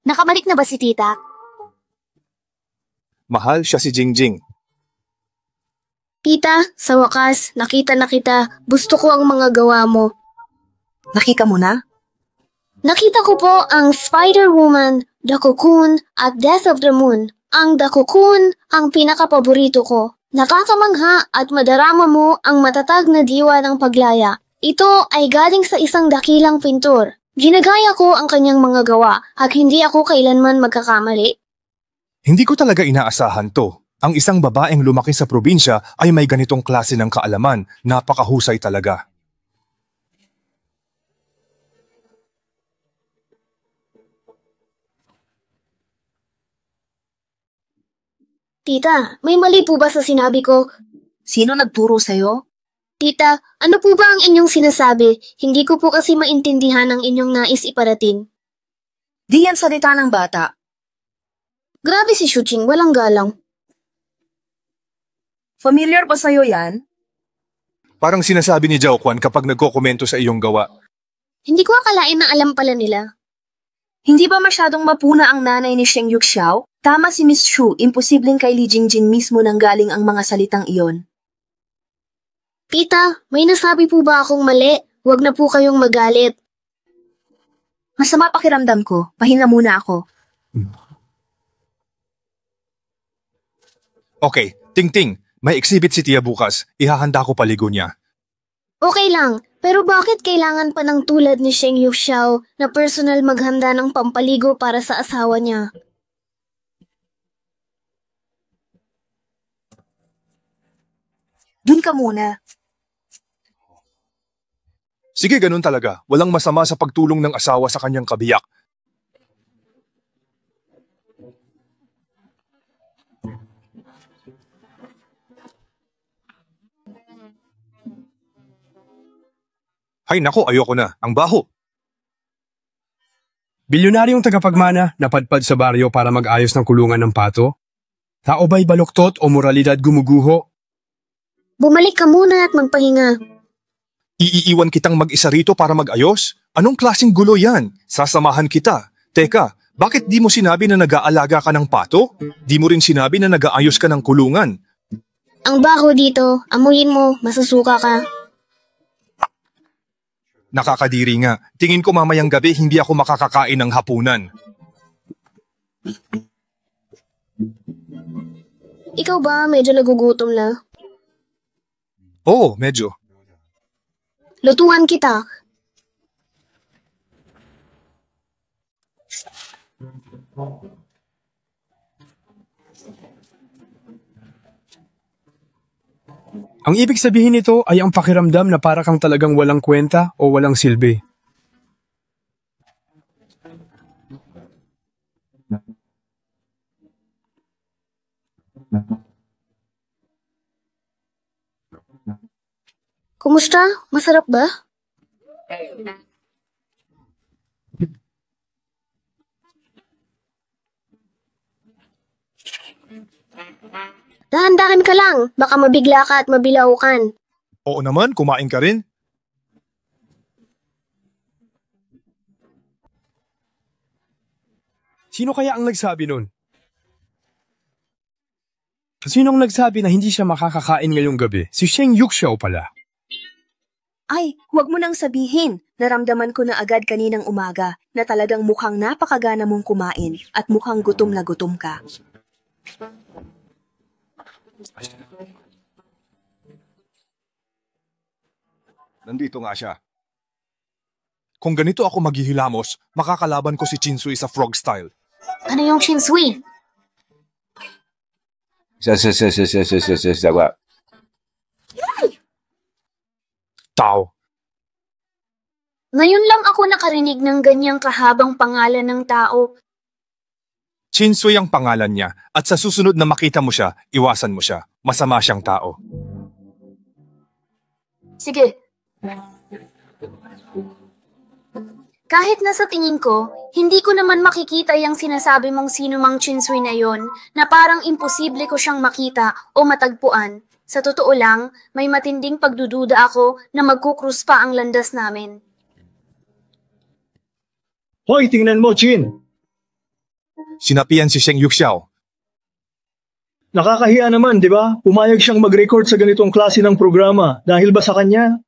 Nakabalik na ba si tita? Mahal siya si Jingjing. Tita, sa wakas, nakita na kita. Gusto ko ang mga gawa mo. Nakita mo na? Nakita ko po ang Spider-Woman, The Cocoon, at Death of the Moon. Ang The Cocoon ang pinakapaborito ko. Nakakamangha at madarama mo ang matatag na diwa ng paglaya. Ito ay galing sa isang dakilang pintor. Ginagaya ko ang kanyang mga gawa at hindi ako kailanman magkakamali. Hindi ko talaga inaasahan to. Ang isang babaeng lumaki sa probinsya ay may ganitong klase ng kaalaman. Napakahusay talaga. Tita, may mali po ba sa sinabi ko? Sino nagturo sa'yo? Tita, ano po ba ang inyong sinasabi? Hindi ko po kasi maintindihan ang inyong nais iparating. Di yan salita ng bata. Grabe si Shuching, walang galang. Familiar ba sa'yo yan? Parang sinasabi ni Zhao Quan kapag nagkokomento sa iyong gawa. Hindi ko akalain na alam pala nila. Hindi ba masyadong mapuna ang nanay ni Sheng Yuxiao? Tama si Miss Shu, imposibleng kay Li Jingjing mismo nanggaling ang mga salitang iyon. Tita, may nasabi po ba akong mali? Huwag na po kayong magalit. Masama pakiramdam ko. Pahinga muna ako. Okay, Ting-Ting, may exhibit si Tia bukas. Ihahanda ko paligo niya. Okay lang, pero bakit kailangan pa ng tulad ni Sheng Yuxiao na personal maghanda ng pampaligo para sa asawa niya? Dun ka muna. Sige, ganun talaga. Walang masama sa pagtulong ng asawa sa kanyang kabiyak. Hay nako, ayoko na. Ang baho. Bilyonaryong tagapagmana napadpad sa baryo para mag-ayos ng kulungan ng pato? Tao ba'y baluktot o moralidad gumuguho? Bumalik ka muna at magpahinga. Iiwan kitang mag-isa rito para mag-ayos? Anong klaseng gulo yan? Sasamahan kita. Teka, bakit di mo sinabi na nag-aalaga ka ng pato? Di mo rin sinabi na nag-aayos ka ng kulungan? Ang baho dito, amuyin mo, masusuka ka. Nakakadiri nga. Tingin ko mamayang gabi hindi ako makakakain ng hapunan. Ikaw ba medyo nagugutom na? Oo, medyo. Lutuan kita. Ang ibig sabihin nito ay ang pakiramdam na para kang talagang walang kwenta o walang silbi. Kumusta? Masarap ba? Dahan-dahan ka lang, baka mabigla ka at mabilaukan. Oo naman, kumain ka rin. Sino kaya ang nagsabi nun? Sinong nagsabi na hindi siya makakakain ngayong gabi? Si Sheng Yuxiao pala. Ay, huwag mo nang sabihin. Naramdaman ko na agad kaninang umaga na talagang mukhang napakagana mong kumain at mukhang gutom na gutom ka. Nandito nga siya. Kung ganito ako maghihilamos, makakalaban ko si Chinsui sa frog style. Ano yung Shinsui? Tao. Ngayon lang ako nakarinig ng ganyang kahabang pangalan ng tao. Chinsui ang pangalan niya at sa susunod na makita mo siya, iwasan mo siya. Masama siyang tao. Sige. Kahit nasa tingin ko, hindi ko naman makikita yung sinasabi mong sino mang Chinsui na yon na parang imposible ko siyang makita o matagpuan. Sa totoo lang, may matinding pagdududa ako na magkukrus pa ang landas namin. Hoy, tingnan mo, Chin. Sinapian si Sheng Yuxiao. Nakakahiya naman, di ba? Pumayag siyang mag-record sa ganitong klase ng programa. Dahil ba sa kanya?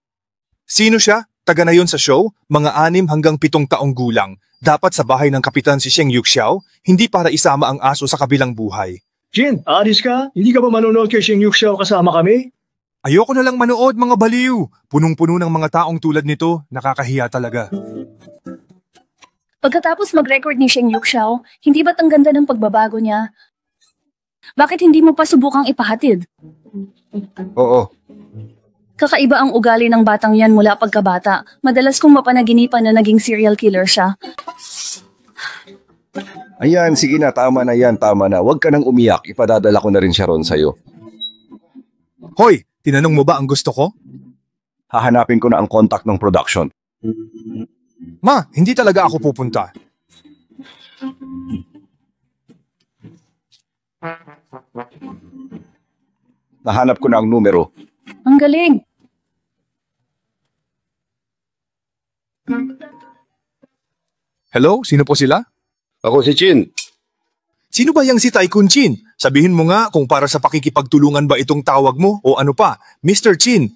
Sino siya? Taga na yun sa show? Mga 6 hanggang 7 taong gulang. Dapat sa bahay ng kapitan si Sheng Yuxiao, hindi para isama ang aso sa kabilang buhay. Jin, alis ka? Hindi ka ba manonood kay Sheng Yuxiao kasama kami? Ayoko na lang manood, mga baliw. Punong-puno ng mga taong tulad nito, nakakahiya talaga. Pagkatapos mag-record ni Sheng Yuxiao, hindi ba't ang ganda ng pagbabago niya? Bakit hindi mo pa subukang ipahatid? Oo. Kakaiba ang ugali ng batang yan mula pagkabata. Madalas kong mapanaginipan na naging serial killer siya. Ayan, sige na, tama na yan, tama na. Huwag ka nang umiyak, ipadadala ko na rin siya ron sa'yo. Hoy, tinanong mo ba ang gusto ko? Hahanapin ko na ang contact ng production. Ma, hindi talaga ako pupunta. Nahanap ko na ang numero. Ang galing! Hello, sino po sila? Ako si Chin. Sino ba yang si Tycoon Chin? Sabihin mo nga kung para sa pakikipagtulungan ba itong tawag mo o ano pa, Mr. Chin.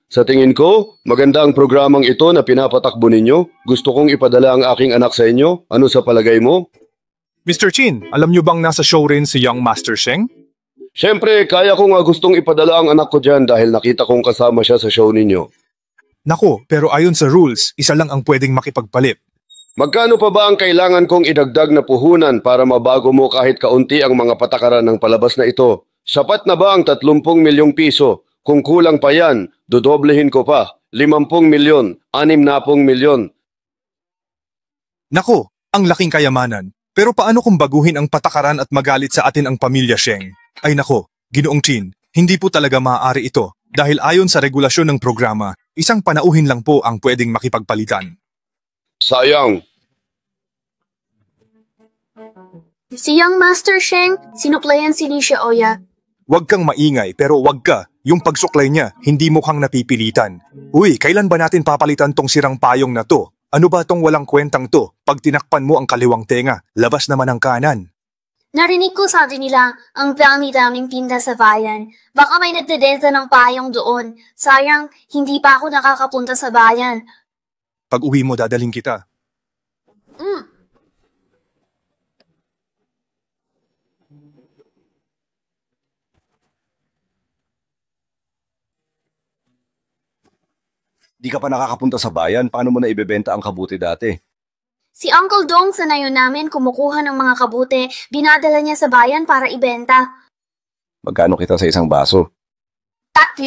Sa tingin ko, maganda ang programang ito na pinapatakbo ninyo. Gusto kong ipadala ang aking anak sa inyo. Ano sa palagay mo? Mr. Chin, alam niyo bang nasa show rin si Young Master Sheng? Siyempre, kaya ko nga gustong ipadala ang anak ko dyan dahil nakita kong kasama siya sa show ninyo. Nako, pero ayon sa rules, isa lang ang pwedeng makipagpalit. Magkano pa ba ang kailangan kong idagdag na puhunan para mabago mo kahit kaunti ang mga patakaran ng palabas na ito? Sapat na ba ang 30 milyong piso? Kung kulang pa yan, dodoblehin ko pa. 50 milyon, 60 milyon. Nako, ang laking kayamanan. Pero paano kung baguhin ang patakaran at magalit sa atin ang pamilya Sheng? Ay nako, Ginoong Chin, hindi po talaga maaari ito dahil ayon sa regulasyon ng programa, isang panauhin lang po ang pwedeng makipagpalitan. Sayang. Si Young Master Sheng, sinuplayan si Licia Oya. Huwag kang maingay pero huwag ka. Yung pagsuklay niya, hindi mukhang napipilitan. Uy, kailan ba natin papalitan tong sirang payong na to? Ano ba tong walang kwentang to? Pag tinakpan mo ang kaliwang tenga, labas naman ang kanan. Narinig ko sabi nila, ang dami-daming tinda sa bayan. Baka may nagdedenta ng payong doon. Sayang, hindi pa ako nakakapunta sa bayan. Pag uwi mo, dadaling kita. Di ka pa nakakapunta sa bayan, paano mo na ibebenta ang kabuti dati? Si Uncle Dong sa nayon namin kumukuha ng mga kabute, binadala niya sa bayan para ibenta. Magkano kita sa isang baso? 3.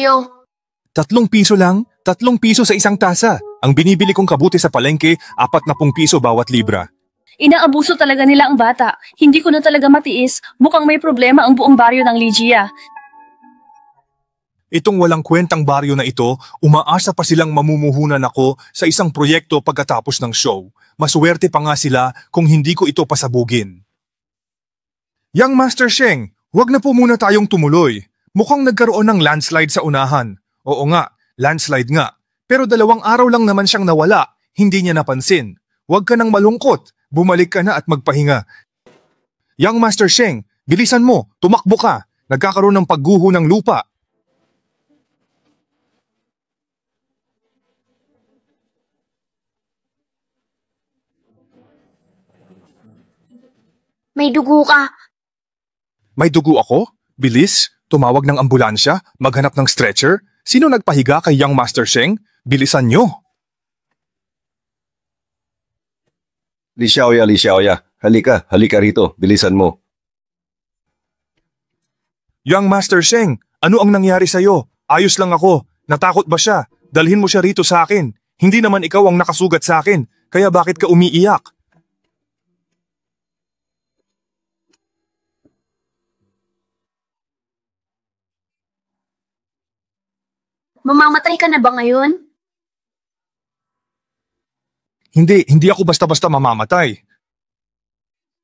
3 piso lang? 3 piso sa isang tasa. Ang binibili kong kabuti sa palengke, 40 piso bawat libra. Inaabuso talaga nila ang bata. Hindi ko na talaga matiis. Mukhang may problema ang buong baryo ng Ligia. Itong walang kwentang baryo na ito, umaasa pa silang mamumuhunan ako sa isang proyekto pagkatapos ng show. Maswerte pa nga sila kung hindi ko ito pasabugin. Young Master Sheng, huwag na po muna tayong tumuloy. Mukhang nagkaroon ng landslide sa unahan. Oo nga, landslide nga. Pero 2 araw lang naman siyang nawala, hindi niya napansin. Huwag ka nang malungkot, bumalik ka na at magpahinga. Young Master Sheng, bilisan mo, tumakbo ka. Nagkakaroon ng pagguho ng lupa. May dugo ka. May dugo ako? Bilis, tumawag ng ambulansya, maghanap ng stretcher. Sino nagpahiga kay Young Master Sheng? Bilisan nyo! Li Xiaoya, halika rito, bilisan mo. Young Master Sheng, ano ang nangyari sa'yo? Ayos lang ako. Natakot ba siya? Dalhin mo siya rito sa akin. Hindi naman ikaw ang nakasugat sa akin, kaya bakit ka umiiyak? Mamamatay ka na ba ngayon? Hindi ako basta-basta mamamatay.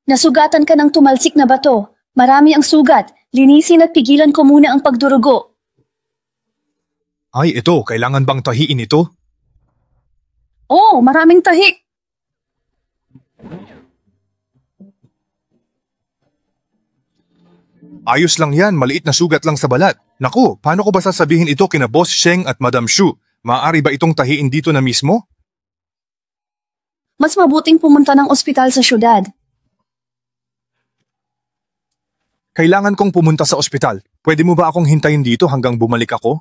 Nasugatan ka ng tumalsik na bato. Marami ang sugat. Linisin at pigilan ko muna ang pagdurugo. Ay, ito, kailangan bang tahiin ito? Oo, maraming tahi. Ayos lang yan, maliit na sugat lang sa balat. Naku, paano ko ba sasabihin ito kina Boss Sheng at Madam Shu? Maaari ba itong tahiin dito na mismo? Mas mabuting pumunta ng ospital sa syudad. Kailangan kong pumunta sa ospital. Pwede mo ba akong hintayin dito hanggang bumalik ako?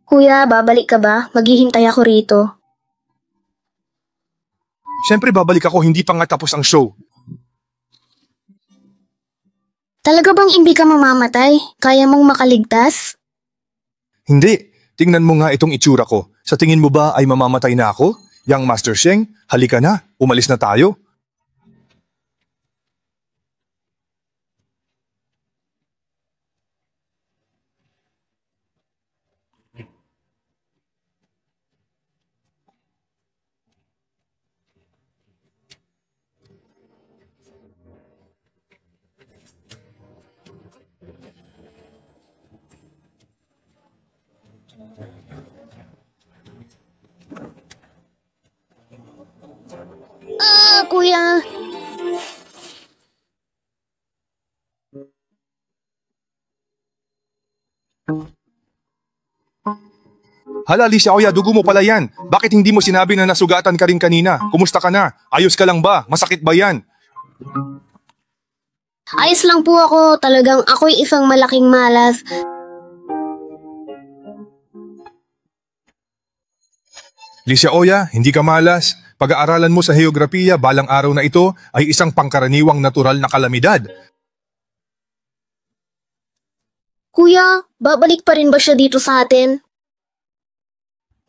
Kuya, babalik ka ba? Maghihintay ako rito. Siyempre babalik ako, hindi pa nga tapos ang show. Talaga bang hindi ka mamamatay? Kaya mong makaligtas? Hindi. Tingnan mo nga itong itsura ko. Sa tingin mo ba ay mamamatay na ako? Young Master Sheng, halika na. Umalis na tayo. Kuya. Hala, Li Xiaoya, dugo mo pala yan. Bakit hindi mo sinabi na nasugatan ka rin kanina? Kumusta ka na? Ayos ka lang ba? Masakit ba yan? Ayos lang po ako. Talagang ako'y isang malaking malas. Li Xiaoya, hindi ka malas. Pag-aaralan mo sa heograpiya balang araw na ito ay isang pangkaraniwang natural na kalamidad. Kuya, babalik pa rin ba siya dito sa atin?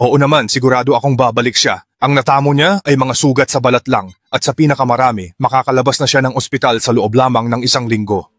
Oo naman, sigurado akong babalik siya. Ang natamo niya ay mga sugat sa balat lang at sa pinakamarami, makakalabas na siya ng ospital sa loob lamang ng 1 linggo.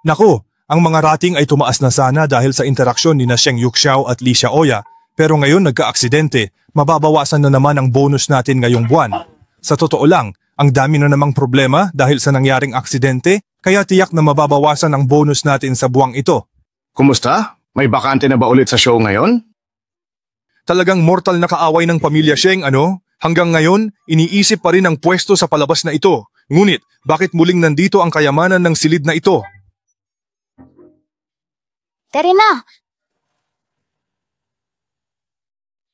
Naku, ang mga rating ay tumaas na sana dahil sa interaksyon ni na Sheng Yuxiao at Li Xiaoya, pero ngayon nagka-aksidente, mababawasan na naman ang bonus natin ngayong buwan. Sa totoo lang, ang dami na namang problema dahil sa nangyaring aksidente, kaya tiyak na mababawasan ang bonus natin sa buwang ito. Kumusta? May bakante na ba ulit sa show ngayon? Talagang mortal na kaaway ng pamilya Sheng, ano? Hanggang ngayon, iniisip pa rin ang pwesto sa palabas na ito. Ngunit, bakit muling nandito ang kayamanan ng silid na ito? Tara na!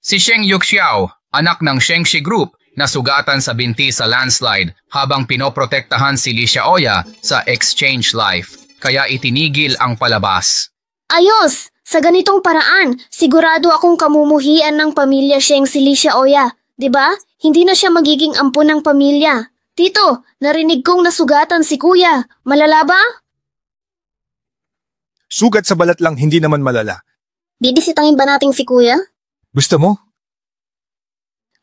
Si Sheng Yuxiao, anak ng Shengxi Group, nasugatan sa binti sa landslide habang pinoprotektahan si Li Xiaoya sa Exchange Life, kaya itinigil ang palabas. Ayos! Sa ganitong paraan, sigurado akong kamumuhian ng pamilya Sheng si Li Xiaoya. Diba? Hindi na siya magiging ampon ng pamilya. Tito, narinig kong nasugatan si kuya. Malala ba? Sugat sa balat lang, hindi naman malala. Bibisitahin ba natin si kuya? Gusto mo?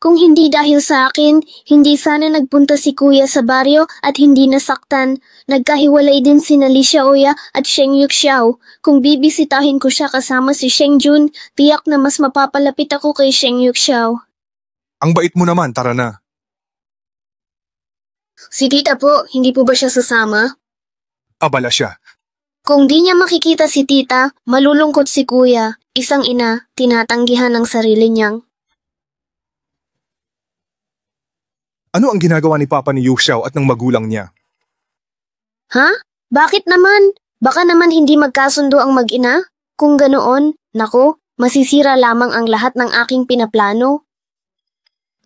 Kung hindi dahil sa akin, hindi sana nagpunta si kuya sa baryo at hindi nasaktan. Nagkahiwalay din sina Li Xiaoya at Sheng Yuxiao. Kung bibisitahin ko siya kasama si Sheng Jun, tiyak na mas mapapalapit ako kay Sheng Yuxiao. Ang bait mo naman, tara na. Si tita po, hindi po ba siya sasama? Abala siya. Kung di niya makikita si tita, malulungkot si kuya. Isang ina, tinatanggihan ng sarili niyang. Ano ang ginagawa ni Papa ni Yuxiao at ng magulang niya? Ha? Bakit naman? Baka naman hindi magkasundo ang mag-ina? Kung ganoon, nako, masisira lamang ang lahat ng aking pinaplano.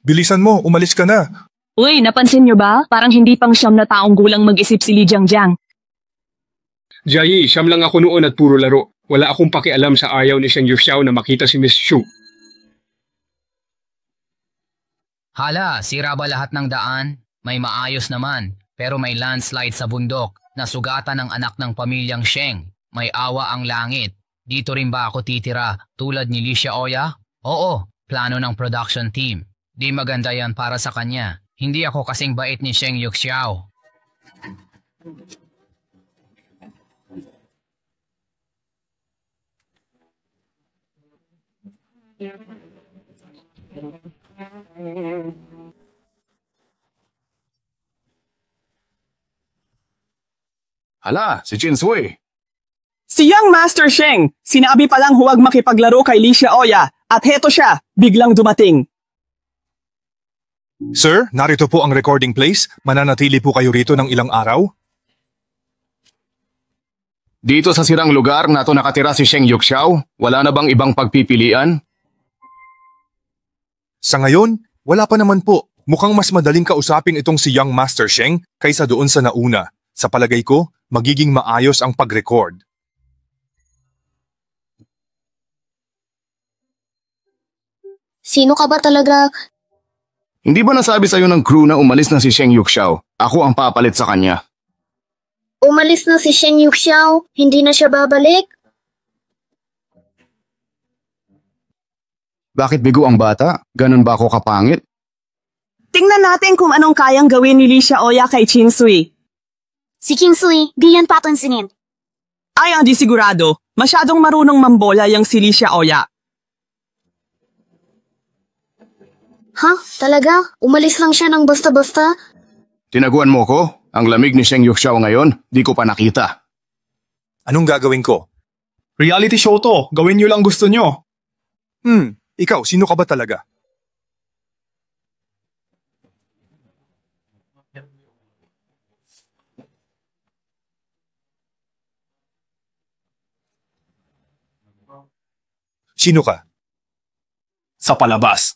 Bilisan mo, umalis ka na. Uy, napansin niyo ba? Parang hindi pang 9 na taong gulang mag-isip si Li Jiangjang. Jayi, 9 lang ako noon at puro laro. Wala akong pakialam sa ayaw ni Sheng Yuxiao na makita si Miss Xu. Hala, sira ba lahat ng daan? May maayos naman, pero may landslide sa bundok. Nasugatan ng anak ng pamilyang Sheng. May awa ang langit. Dito rin ba ako titira tulad ni Li Xiaoya? Oo, plano ng production team. Di maganda yan para sa kanya. Hindi ako kasing bait ni Sheng Yuxiao. Hala, si Chinsui. Si Young Master Sheng, sinabi pa lang huwag makipaglaro kay Li Xiaoya at heto siya, biglang dumating. Sir, narito po ang recording place. Mananatili po kayo rito ng ilang araw? Dito sa sirang lugar na to nakatira si Sheng Yuxiao, wala na bang ibang pagpipilian? Sa ngayon, wala pa naman po. Mukhang mas madaling kausapin itong si Young Master Sheng kaysa doon sa nauna. Sa palagay ko, magiging maayos ang pag-record. Sino ka ba talaga? Hindi ba nasabi sa'yo ng crew na umalis na si Sheng Yuxiao? Ako ang papalit sa kanya. Umalis na si Sheng Yuxiao? Hindi na siya babalik? Bakit bigo ang bata? Ganun ba ako kapangit? Tingnan natin kung anong kayang gawin ni Li Xiaoya kay Chinsui. Si Chinsui, di yan papansinin. Ay, hindi sigurado. Masyadong marunong mambola yung si Li Xiaoya. Ha? Talaga? Umalis lang siya ng basta-basta? Tinaguan mo ko? Ang lamig ni Sheng Yuxiao ngayon, di ko pa nakita. Anong gagawin ko? Reality show to. Gawin niyo lang gusto niyo. Ikaw, sino ka ba talaga? Sino ka? Sa palabas.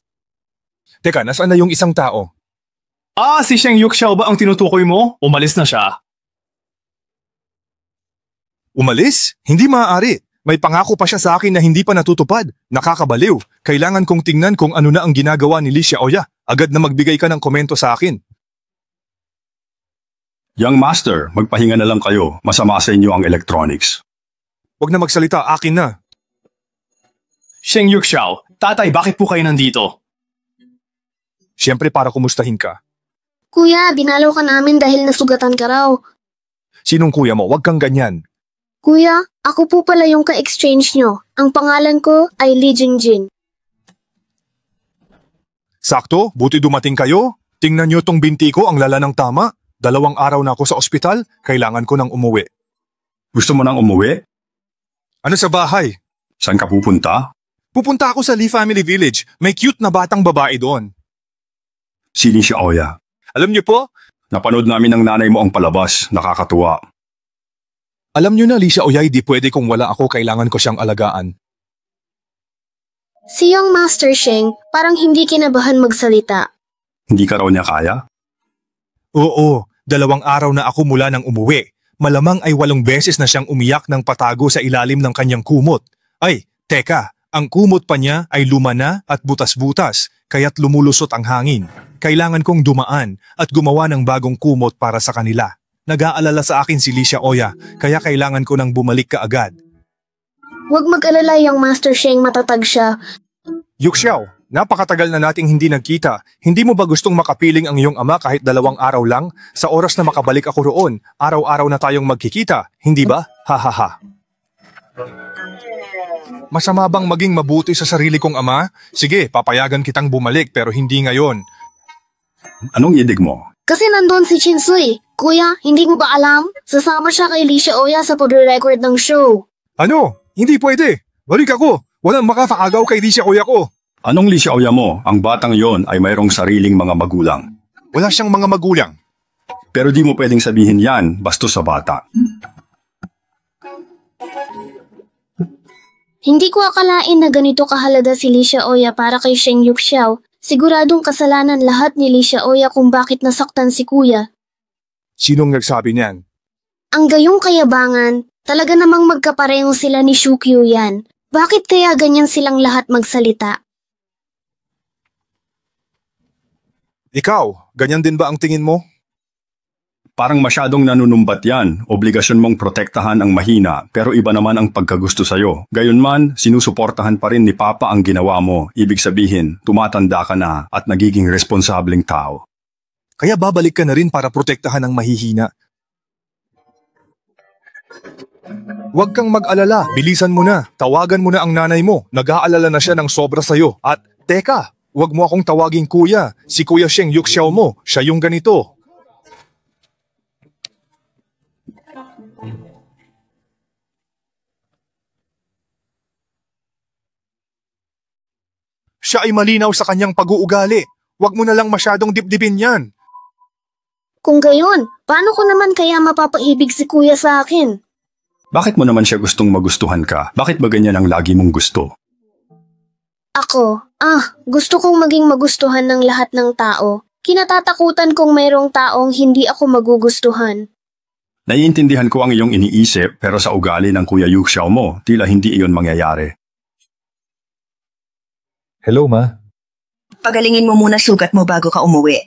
Teka, nasaan na yung isang tao? Si Sheng Yuxiao ba ang tinutukoy mo? Umalis na siya. Umalis? Hindi maaari. May pangako pa siya sa akin na hindi pa natutupad. Nakakabaliw. Kailangan kong tingnan kung ano na ang ginagawa ni Li Xiaoya. Agad na magbigay ka ng komento sa akin. Young Master, magpahinga na lang kayo. Masama sa inyo ang electronics. Huwag na magsalita, akin na. Sheng Yuxiao, tatay, bakit po kayo nandito? Siyempre para kumustahin ka. Kuya, binalaw ka namin dahil nasugatan ka raw. Sinong kuya mo? Huwag kang ganyan. Kuya, ako po pala yung ka-exchange nyo. Ang pangalan ko ay Li Jingjing. Sakto, buti dumating kayo. Tingnan nyo tong binti ko, ang lala ng tama. 2 araw na ako sa ospital, kailangan ko nang umuwi. Gusto mo nang umuwi? Ano sa bahay? Saan ka pupunta? Pupunta ako sa Li Family Village. May cute na batang babae doon. Si Li Xiaoya. Alam niyo po? Napanood namin ng nanay mo ang palabas. Nakakatuwa. Alam niyo na, Li Xiaoya, di pwede kung wala ako, kailangan ko siyang alagaan. Si Young Master Sheng, parang hindi kinabahan magsalita. Hindi ka raw niya kaya? Oo, 2 araw na ako mula nang umuwi. Malamang ay 8 beses na siyang umiyak ng patago sa ilalim ng kanyang kumot. Ay, teka, ang kumot pa niya ay luma na at butas-butas, kaya't lumulusot ang hangin. Kailangan kong dumaan at gumawa ng bagong kumot para sa kanila. Nag-aalala sa akin si Li Xiaoya, kaya kailangan ko nang bumalik kaagad. Huwag mag-alala, Young Master Sheng, matatag siya. Yuxiao, napakatagal na nating hindi nagkita. Hindi mo ba gustong makapiling ang iyong ama kahit 2 araw lang? Sa oras na makabalik ako roon, araw-araw na tayong magkikita, hindi ba? Ha. Masama bang maging mabuti sa sarili kong ama? Sige, papayagan kitang bumalik pero hindi ngayon. Anong idig mo? Kasi nandun si Chinsui. Kuya, hindi mo ba alam? Sasama siya kay Li Xiaoya sa pag-record ng show. Ano? Hindi pwede. Balik ako. Walang makakaagaw kay Li Xiaoya ko. Anong Li Xiaoya mo? Ang batang yon ay mayroong sariling mga magulang. Wala siyang mga magulang. Pero di mo pwedeng sabihin yan bastos sa bata. Hindi ko akalain na ganito kahalaga si Li Xiaoya para kay Sheng Yuxiao. Siguradong kasalanan lahat ni Li Xiaoya kung bakit nasaktan si kuya. Sinong nagsabi niyan? Ang gayong kayabangan, talaga namang magkapareho sila ni Shukyu yan. Bakit kaya ganyan silang lahat magsalita? Ikaw, ganyan din ba ang tingin mo? Parang masyadong nanunumbat yan. Obligasyon mong protektahan ang mahina, pero iba naman ang pagkagusto sa'yo. Gayunman, sinusuportahan pa rin ni Papa ang ginawa mo. Ibig sabihin, tumatanda ka na at nagiging responsableng tao. Kaya babalik ka na rin para protektahan ang mahihina. Huwag kang mag-alala, bilisan mo na. Tawagan mo na ang nanay mo. Nag-aalala na siya ng sobra sa'yo. At teka, huwag mo akong tawaging kuya. Si Kuya Sheng Yuxiao mo, siya yung ganito. Siya ay malinaw sa kanyang pag-uugali. Huwag mo na lang masyadong dibdibin yan. Kung gayon, paano ko naman kaya mapapaibig si kuya sa akin? Bakit mo naman siya gustong magustuhan ka? Bakit ba ganyan ang lagi mong gusto? Ako, gusto kong maging magustuhan ng lahat ng tao. Kinatatakutan kong mayroong taong hindi ako magugustuhan. Naiintindihan ko ang iyong iniisip, pero sa ugali ng Kuya Yuxiao mo, tila hindi iyon mangyayari. Hello, Ma. Pagalingin mo muna sugat mo bago ka umuwi.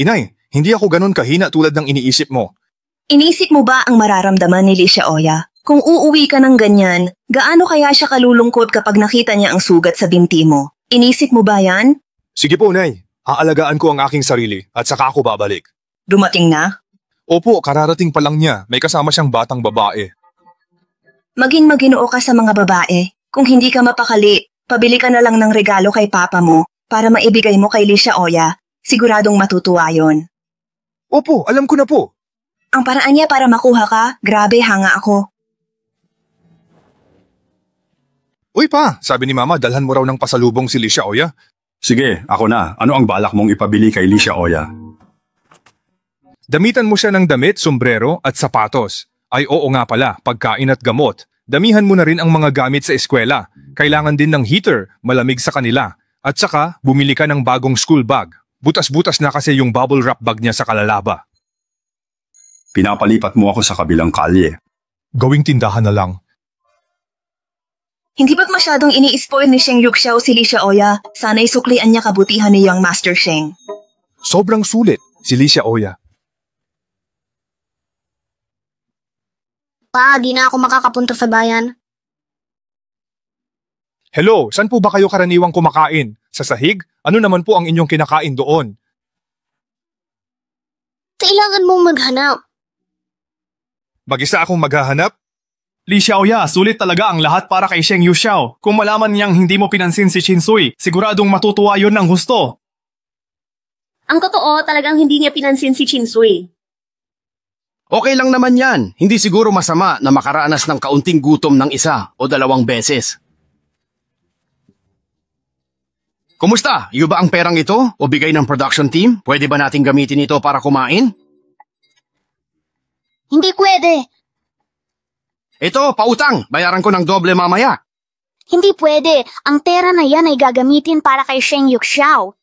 Inay, hindi ako ganun kahina tulad ng iniisip mo. Inisip mo ba ang mararamdaman ni Li Xiaoya? Kung uuwi ka ng ganyan, gaano kaya siya kalulungkot kapag nakita niya ang sugat sa binti mo? Inisip mo ba yan? Sige po, Nay. Aalagaan ko ang aking sarili at saka ako babalik. Dumating na? Opo, kararating pa lang niya. May kasama siyang batang babae. Maging maginoo ka sa mga babae. Kung hindi ka mapakali, pabili ka na lang ng regalo kay papa mo para maibigay mo kay Li Xiaoya. Siguradong matutuwa yon. Opo, alam ko na po. Ang paraan niya para makuha ka, grabe hanga ako. Uy pa, sabi ni Mama, dalhan mo raw ng pasalubong si Li Xiaoya. Sige, ako na. Ano ang balak mong ipabili kay Li Xiaoya? Damitan mo siya ng damit, sombrero at sapatos. Ay oo nga pala, pagkain at gamot. Damihan mo na rin ang mga gamit sa eskwela. Kailangan din ng heater, malamig sa kanila. At saka, bumili ka ng bagong school bag. Butas-butas na kasi yung bubble wrap bag niya sa kalalaba. Pinapalipat mo ako sa kabilang kalye. Gawing tindahan na lang. Hindi ba't masyadong ini-spoil ni Sheng Yuxiao si Li Xiaoya? Sana'y suklian niya kabutihan ni Young Master Sheng. Sobrang sulit, si Li Xiaoya. Pa, di na ako makakapunta sa bayan. Hello, saan po ba kayo karaniwang kumakain? Sa sahig? Ano naman po ang inyong kinakain doon? Kailangan mong maghanap. Mag-isa akong maghahanap? Li Xiaoya, sulit talaga ang lahat para kay Sheng Yuxiao. Kung malaman niyang hindi mo pinansin si Chinsui, siguradong matutuwa yon ng husto. Ang totoo, talagang hindi niya pinansin si Chinsui. Okay lang naman yan. Hindi siguro masama na makaranas ng kaunting gutom ng isa o dalawang beses. Kumusta? Iyo ba ang perang ito o bigay ng production team? Pwede ba nating gamitin ito para kumain? Hindi pwede. Ito, pautang. Bayaran ko ng doble mamaya. Hindi pwede. Ang pera na yan ay gagamitin para kay Sheng Yuxiao.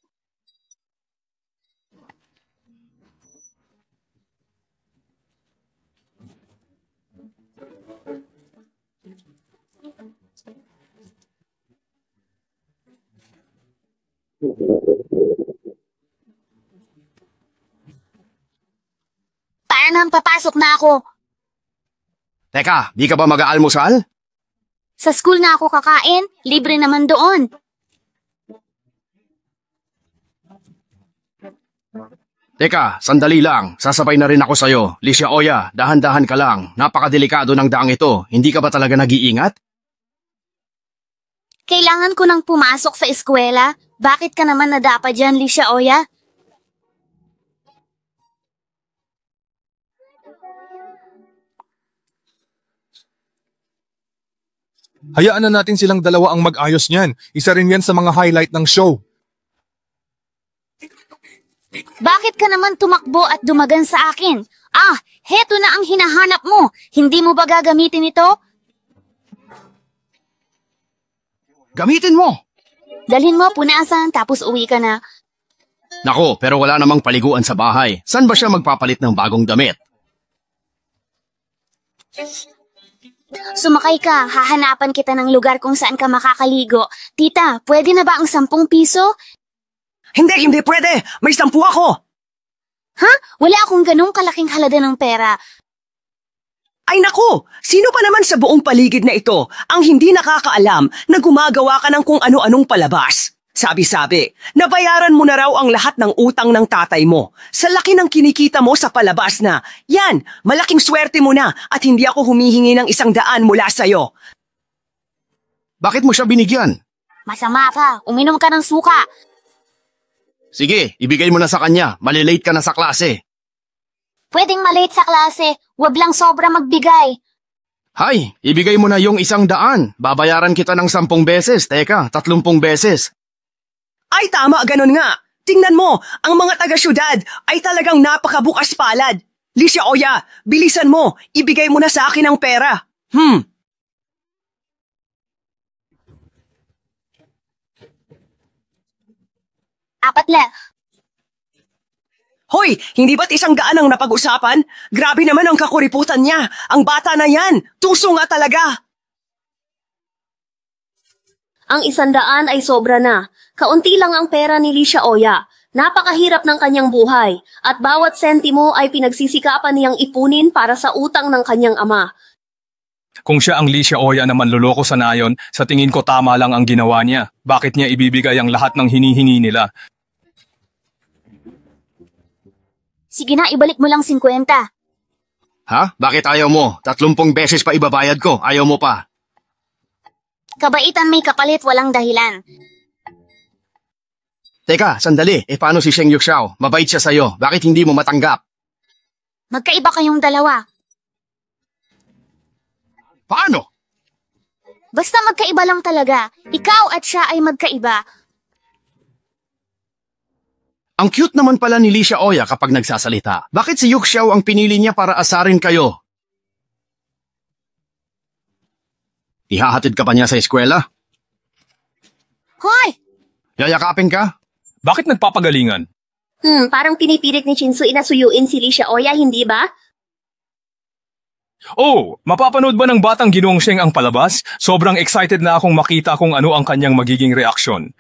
Paano papasok na ako? Teka, di ka ba mag-aalmusal? Sa school na ako kakain, libre naman doon. Teka, sandali lang. Sasabay na rin ako sa'yo. Li Xiaoya, dahan-dahan ka lang. Napakadelikado ng daang ito. Hindi ka ba talaga nag-iingat? Kailangan ko nang pumasok sa eskwela. Bakit ka naman nadapa dyan, Li Xiaoya? Hayaan na natin silang dalawa ang mag-ayos niyan. Isa rin yan sa mga highlight ng show. Bakit ka naman tumakbo at dumagan sa akin? Heto na ang hinahanap mo. Hindi mo ba gagamitin ito? Gamitin mo! Dalhin mo, punasan, tapos uwi ka na. Nako, pero wala namang paliguan sa bahay. Saan ba siya magpapalit ng bagong damit? Sumakay ka, hahanapan kita ng lugar kung saan ka makakaligo. Tita, pwede na ba ang 10 piso? Hindi pwede! May 10 ako! Ha? Wala akong ganong kalaking halaga ng pera. Ay naku! Sino pa naman sa buong paligid na ito ang hindi nakakaalam na gumagawa ka ng kung ano-anong palabas? Sabi-sabi, nabayaran mo na raw ang lahat ng utang ng tatay mo. Sa laki ng kinikita mo sa palabas na, yan, malaking swerte mo na at hindi ako humihingi ng 100 mula sa'yo. Bakit mo siya binigyan? Masama ka, uminom ka ng suka. Sige, ibigay mo na sa kanya. Malilate ka na sa klase. Pwedeng malate sa klase, wag lang sobra magbigay. Hay, ibigay mo na yung 100. Babayaran kita ng 10 beses. Teka, 30 beses. Ay tama, ganun nga. Tingnan mo, ang mga taga-syudad ay talagang napakabukas palad. Licia Oya, bilisan mo, ibigay mo na sa akin ang pera. Apat na. Hoy, hindi ba't 100 ang napag-usapan? Grabe naman ang kakuriputan niya. Ang bata na yan, tuso nga talaga. Ang 100 ay sobra na. Kaunti lang ang pera ni Licia Oya. Napakahirap ng kanyang buhay at bawat sentimo ay pinagsisikapan niyang ipunin para sa utang ng kanyang ama. Kung siya ang Licia Oya na manloloko sa nayon, sa tingin ko tama lang ang ginawa niya. Bakit niya ibibigay ang lahat ng hinihingi nila? Sige na, ibalik mo lang 50. Ha? Bakit ayaw mo? 30 beses pa ibabayad ko. Ayaw mo pa. Kabaitan may kapalit, walang dahilan. Teka, sandali. Paano si Sheng Yuxiao? Mabait siya sa'yo. Bakit hindi mo matanggap? Magkaiba kayong dalawa. Paano? Basta magkaiba lang talaga. Ikaw at siya ay magkaiba. Ang cute naman pala ni Licia Oya kapag nagsasalita. Bakit si Yuxiao ang pinili niya para asarin kayo? Ihahatid ka pa niya sa eskwela? Hoy! Yayakapin ka? Bakit nagpapagalingan? Parang pinipilit ni Chinsui na suyuin si Licia Oya, hindi ba? Oh, mapapanood ba ng batang Ginoong Sheng ang palabas? Sobrang excited na akong makita kung ano ang kanyang magiging reaksyon.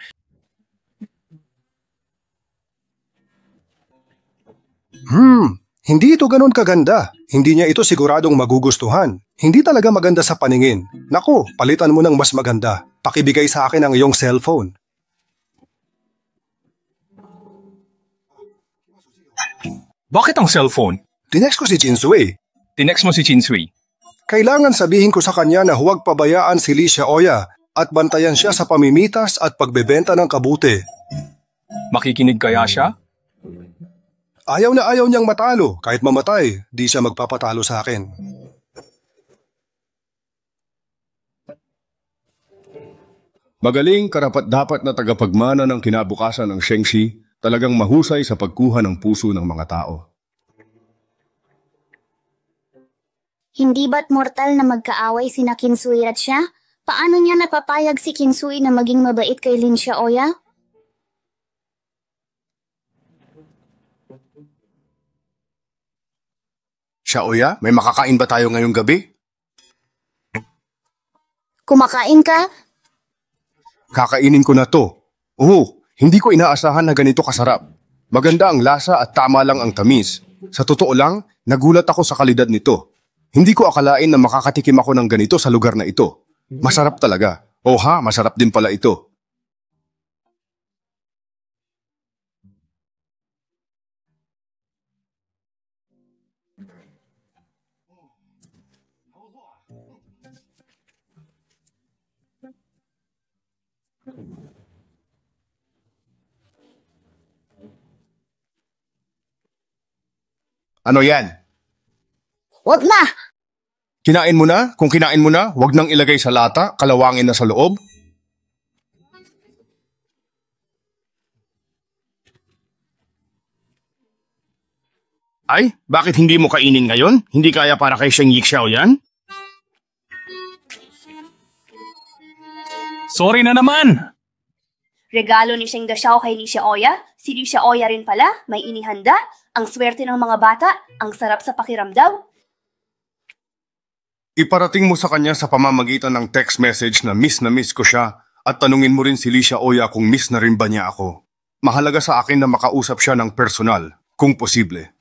Hindi ito ganun kaganda. Hindi niya ito siguradong magugustuhan. Hindi talaga maganda sa paningin. Naku, palitan mo ng mas maganda. Pakibigay sa akin ang iyong cellphone. Bakit ang cellphone? Tinext ko si Chinsui. Tinext mo si Chinsui? Kailangan sabihin ko sa kanya na huwag pabayaan si Licia Oya at bantayan siya sa pamimitas at pagbebenta ng kabuti. Makikinig kaya siya? Ayaw na ayaw niyang matalo. Kahit mamatay, di siya magpapatalo sa akin. Magaling karapat-dapat na tagapagmana ng kinabukasan ng Shengxi, talagang mahusay sa pagkuha ng puso ng mga tao. Hindi ba't mortal na magkaaway sina Kinsui at siya? Paano niya napapayag si Kinsui na maging mabait kay Licia Oya? Siya Oya, may makakain ba tayo ngayong gabi? Kumakain ka? Kakainin ko na to. Hindi ko inaasahan na ganito kasarap. Maganda ang lasa at tama lang ang tamis. Sa totoo lang, nagulat ako sa kalidad nito. Hindi ko akalain na makakatikim ako ng ganito sa lugar na ito. Masarap talaga. Masarap din pala ito. Ano yan? Wag na! Kinain mo na? Kung kinain mo na, huwag nang ilagay sa lata, kalawangin na sa loob. Ay, bakit hindi mo kainin ngayon? Hindi kaya para kay Sheng Yuxiao yan? Sorry na naman! Regalo ni Sheng Xiao kay Licia Oya. Si Licia Oya rin pala, may inihanda. Ang swerte ng mga bata, ang sarap sa pakiramdam. Iparating mo sa kanya sa pamamagitan ng text message na miss ko siya at tanungin mo rin si Licia Oya kung miss na rin ba niya ako. Mahalaga sa akin na makausap siya ng personal, kung posible.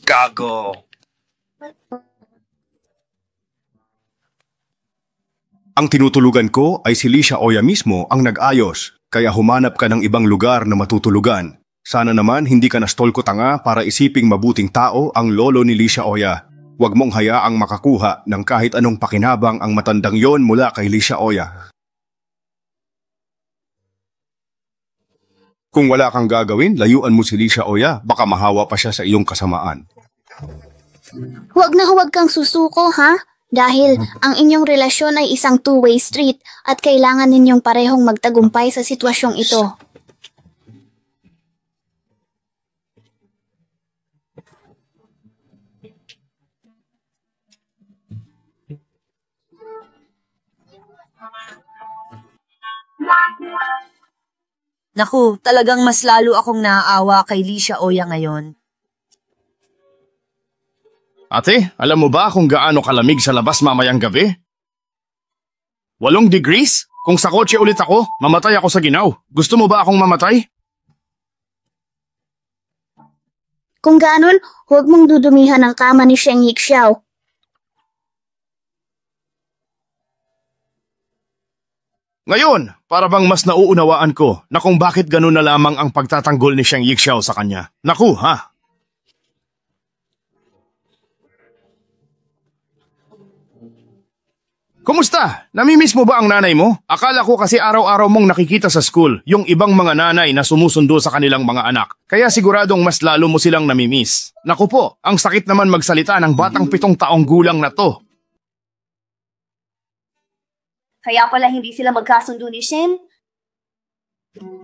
Gago. Ang tinutulugan ko ay si Licia Oya mismo ang nag-ayos, kaya humanap ka ng ibang lugar na matutulugan. Sana naman hindi ka nastolko tanga para isiping mabuting tao ang lolo ni Licia Oya. Huwag mong hayaang makakuha ng kahit anong pakinabang ang matandang yon mula kay Licia Oya. Kung wala kang gagawin, layuan mo si Licia Oya, baka mahawa pa siya sa iyong kasamaan. Huwag na huwag kang susuko, ha? Dahil ang inyong relasyon ay isang two-way street at kailangan ninyong parehong magtagumpay sa sitwasyong ito. Naku, talagang mas lalo akong naaawa kay Licia Oya ngayon. Ate, alam mo ba kung gaano kalamig sa labas mamayang gabi? 8 degrees? Kung sa kotse ulit ako, mamatay ako sa ginaw. Gusto mo ba akong mamatay? Kung ganon, huwag mong dudumihan ang kama ni Sheng Yixiao. Ngayon, para bang mas nauunawaan ko na kung bakit ganun na lamang ang pagtatanggol ni Sheng Yixiao sa kanya. Naku, ha? Kumusta? Namimiss mo ba ang nanay mo? Akala ko kasi araw-araw mong nakikita sa school yung ibang mga nanay na sumusundo sa kanilang mga anak. Kaya siguradong mas lalo mo silang namimiss. Naku po, ang sakit naman magsalita ng batang 7 taong gulang na to. Kaya pala hindi sila magkasundo ni Shen?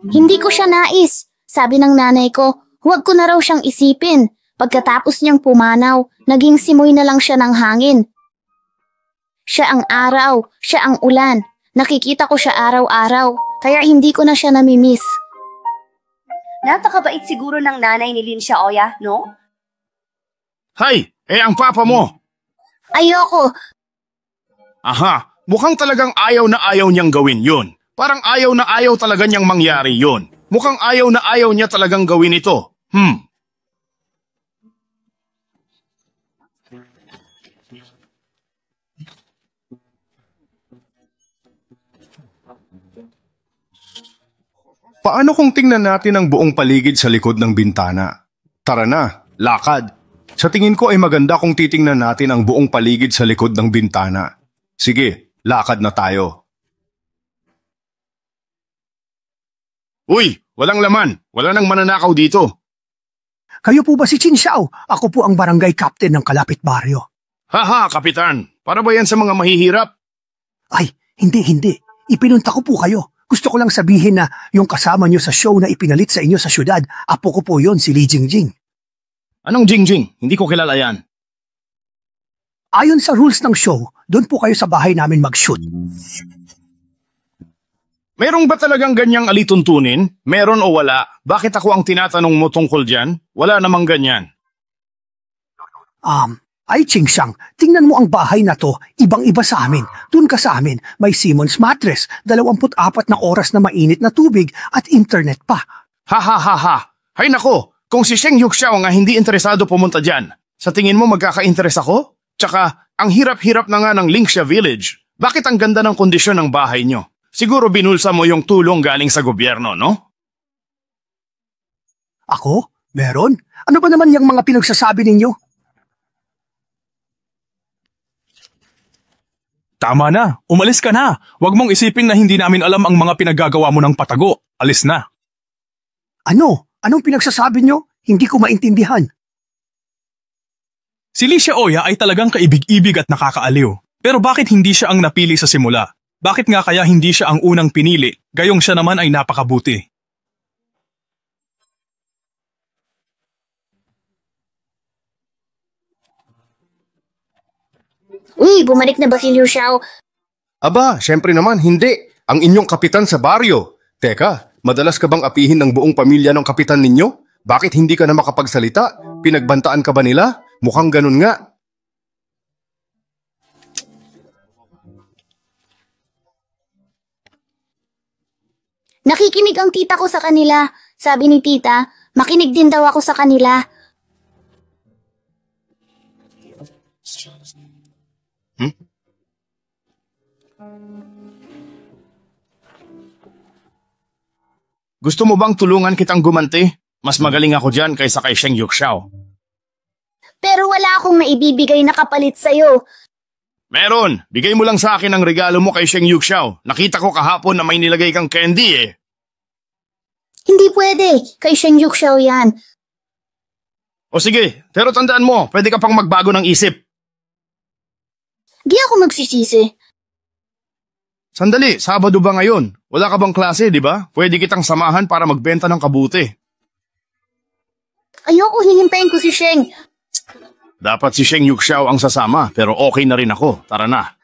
Hindi ko siya nais. Sabi ng nanay ko, huwag ko na raw siyang isipin. Pagkatapos niyang pumanaw, naging simoy na lang siya ng hangin. Siya ang araw, siya ang ulan. Nakikita ko siya araw-araw, kaya hindi ko na siya namimiss. Napakabait siguro ng nanay ni Licia Oya, no? Hay, ang papa mo. Ayoko. Aha, mukhang talagang ayaw na ayaw niyang gawin yun. Parang ayaw na ayaw talaga niyang mangyari yun. Mukhang ayaw na ayaw niya talagang gawin ito. Paano kung tingnan natin ang buong paligid sa likod ng bintana? Tara na, lakad. Sa tingin ko ay maganda kung titingnan natin ang buong paligid sa likod ng bintana. Sige, lakad na tayo. Uy, walang laman. Wala nang mananakaw dito. Kayo po ba si Chin Xiao? Ako po ang barangay captain ng kalapit baryo. Haha, kapitan. Para ba yan sa mga mahihirap? Ay, hindi. Ipinunta ko po kayo. Gusto ko lang sabihin na yung kasama nyo sa show na ipinalit sa inyo sa syudad, apo ko po yon, si Li Jingjing. Anong Jingjing? Hindi ko kilala yan. Ayon sa rules ng show, doon po kayo sa bahay namin mag-shoot. Merong ba talagang ganyang alituntunin? Meron o wala? Bakit ako ang tinatanong mo tungkol dyan? Wala namang ganyan. Ay Ching Xiang, tingnan mo ang bahay na to, ibang-iba sa amin. Doon ka sa amin, may Simmons mattress, 24 na oras na mainit na tubig at internet pa. Ha. Hay nako, kung si Sheng Yixiao nga hindi interesado pumunta dyan, sa tingin mo magkaka-interes ako? Tsaka, ang hirap-hirap na nga ng Linxia Village. Bakit ang ganda ng kondisyon ng bahay nyo? Siguro binulsa mo yung tulong galing sa gobyerno, no? Ako? Meron? Ano ba naman yung mga pinagsasabi ninyo? Tama na, umalis ka na. Huwag mong isipin na hindi namin alam ang mga pinaggagawa mo ng patago. Alis na. Ano? Anong pinagsasabi nyo? Hindi ko maintindihan. Si Licia Oya ay talagang kaibig-ibig at nakakaaliw. Pero bakit hindi siya ang napili sa simula? Bakit nga kaya hindi siya ang unang pinili, gayong siya naman ay napakabuti? Uy, bumalik na ba si Liu Xiao? Aba, syempre naman, hindi. Ang inyong kapitan sa baryo. Teka, madalas ka bang apihin ng buong pamilya ng kapitan ninyo? Bakit hindi ka na makapagsalita? Pinagbantaan ka ba nila? Mukhang ganun nga. Nakikinig ang tita ko sa kanila. Sabi ni tita, makinig din daw ako sa kanila. Gusto mo bang tulungan kitang gumanti? Mas magaling ako dyan kaysa kay Sheng Yuxiao. Pero wala akong maibibigay na kapalit sa'yo. Meron! Bigay mo lang sa akin ang regalo mo kay Sheng Yuxiao. Nakita ko kahapon na may nilagay kang candy eh. Hindi pwede. Kay Sheng Yuxiao yan. O sige, pero tandaan mo, pwede ka pang magbago ng isip. Di ako magsisisi. Sandali, Sabado ba ngayon? Wala ka bang klase, di ba? Pwede kitang samahan para magbenta ng kabuti. Ayoko hihintayin ko si Sheng. Dapat si Sheng Yuxiao ang sasama, pero okay na rin ako. Tara na.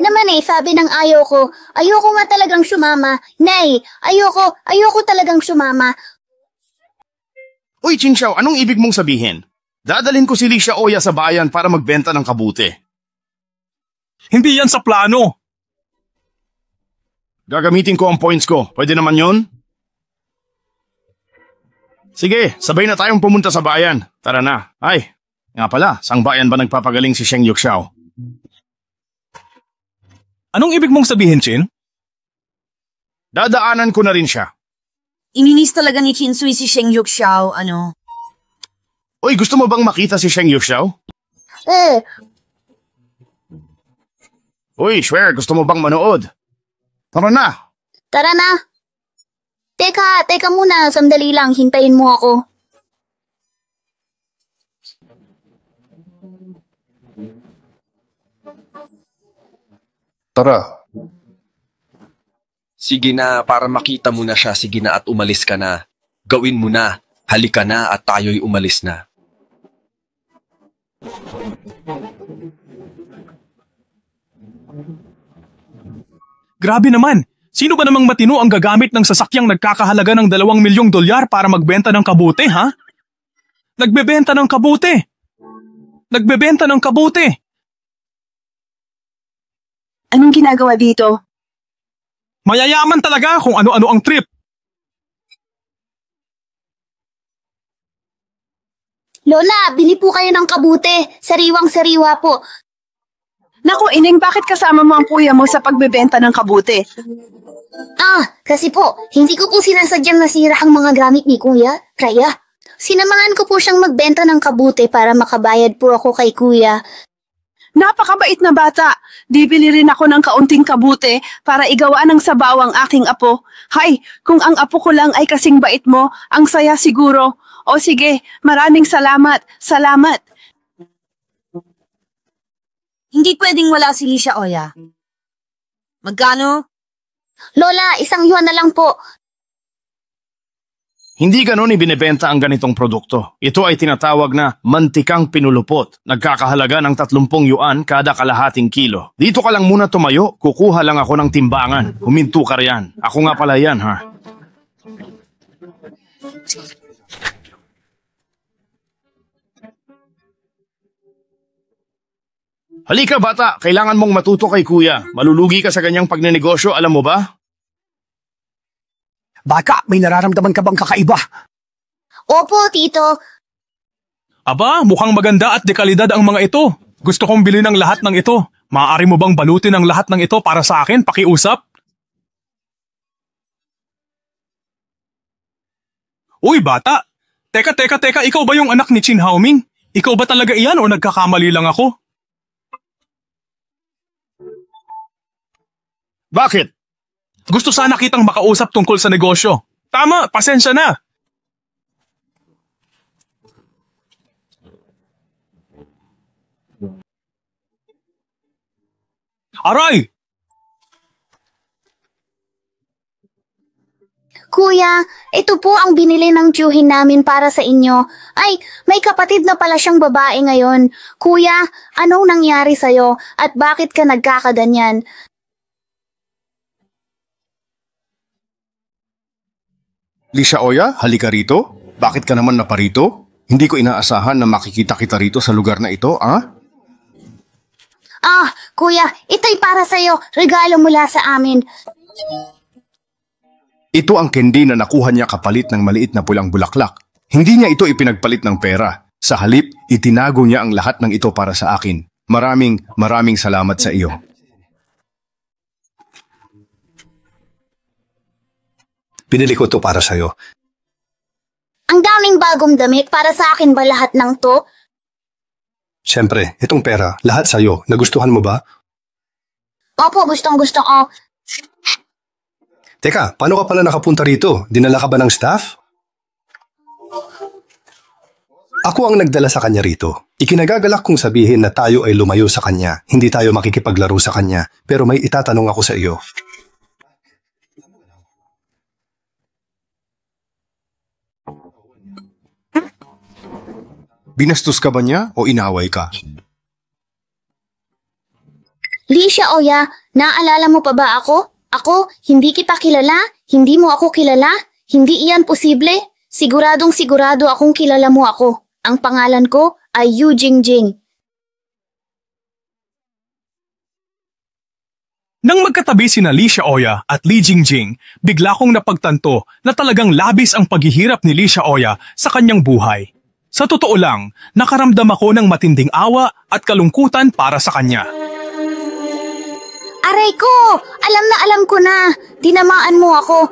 Naman sabi ng ayaw ko. Ayoko nga talagang sumama. Nay, ayoko talagang sumama. Uy, Qingxiao, anong ibig mong sabihin? Dadalhin ko si Li Xiaoya sa bayan para magbenta ng kabuti. Hindi yan sa plano. Gagamitin ko ang points ko. Pwede naman yun? Sige, sabay na tayong pumunta sa bayan. Tara na. Ay, nga pala, sang bayan ba nagpapagaling si Sheng Yuxiao? Anong ibig mong sabihin, Chin? Dadaanan ko na rin siya. Ininis talaga ni Chinsui si Sheng Yuxiao, ano? Uy, gusto mo bang makita si Sheng Yuxiao? Uy, Schwer, gusto mo bang manood? Tara na! Tara na! Teka muna, sandali lang, hintayin mo ako. Tara. Sige na, para makita mo na siya, sige na at umalis ka na. Gawin mo na, halika na at tayo'y umalis na. Grabe naman! Sino ba namang matino ang gagamit ng sasakyang nagkakahalaga ng $2 milyong para magbenta ng kabuti, ha? Nagbebenta ng kabuti! Nagbebenta ng kabuti! Anong ginagawa dito? Mayayaman talaga kung ano-ano ang trip. Lola, bili po kayo ng kabute. Sariwang-sariwa po. Naku, Ining, bakit kasama mo ang kuya mo sa pagbebenta ng kabute? Kasi po, hindi ko po sinasadyang nasira ang mga gamit ni kuya. Kaya, sinamahan ko po siyang magbenta ng kabute para makabayad po ako kay kuya. Napakabait na bata. Di bili rin ako ng kaunting kabute para igawa ng sabaw ang aking apo. Hay, kung ang apo ko lang ay kasing bait mo, ang saya siguro. O sige, maraming salamat. Salamat. Hindi pwedeng wala si Li Xiaoya. Magkano? Lola, 1 yuan na lang po. Hindi ganon ibinebenta ang ganitong produkto. Ito ay tinatawag na mantikang pinulupot. Nagkakahalaga ng 30 yuan kada kalahating kilo. Dito ka lang muna tumayo, kukuha lang ako ng timbangan. Huminto ka riyan. Ako nga pala yan, ha? Halika bata, kailangan mong matuto kay kuya. Malulugi ka sa ganyang pagnenegosyo, alam mo ba? Baka, may nararamdaman ka bang kakaiba? Opo, tito. Aba, mukhang maganda at dekalidad ang mga ito. Gusto kong bilhin ang lahat ng ito. Maaari mo bang balutin ang lahat ng ito para sa akin, pakiusap? Uy, bata! Teka, ikaw ba yung anak ni Chin Haoming? Ikaw ba talaga iyan o nagkakamali lang ako? Bakit? Gusto sana kitang makausap tungkol sa negosyo. Tama, pasensya na. Aray! Kuya, ito po ang binili ng tiyuhin namin para sa inyo. Ay, may kapatid na pala siyang babae ngayon. Kuya, anong nangyari sa'yo at bakit ka nagkakaganyan? Licia Oya, halika rito. Bakit ka naman naparito? Hindi ko inaasahan na makikita kita rito sa lugar na ito, ah? Kuya, ito'y para sa'yo. Regalo mula sa amin. Ito ang candy na nakuha niya kapalit ng maliit na pulang bulaklak. Hindi niya ito ipinagpalit ng pera. Sa halip, itinago niya ang lahat ng ito para sa akin. Maraming salamat sa iyo. Pinili ko ito para sa'yo. Ang daming bagong damit, para sa akin ba lahat ng to? Siyempre, itong pera, lahat sa'yo. Nagustuhan mo ba? Opo, gustong-gusto ko. Teka, paano ka pala nakapunta rito? Dinala ka ba ng staff? Ako ang nagdala sa kanya rito. Ikinagagalak kong sabihin na tayo ay lumayo sa kanya. Hindi tayo makikipaglaro sa kanya. Pero may itatanong ako sa iyo. Binastos ka ba niya o inaway ka? Licia Oya, naalala mo pa ba ako? Ako, hindi kita kilala? Hindi mo ako kilala? Hindi iyan posible? Siguradong-sigurado akong kilala mo ako. Ang pangalan ko ay Yu Jingjing. Nang magkatabi sina Licia Oya at Li Jingjing, bigla kong napagtanto na talagang labis ang paghihirap ni Licia Oya sa kanyang buhay. Sa totoo lang, nakaramdam ako ng matinding awa at kalungkutan para sa kanya. Aray ko! Alam ko na! Tinamaan mo ako.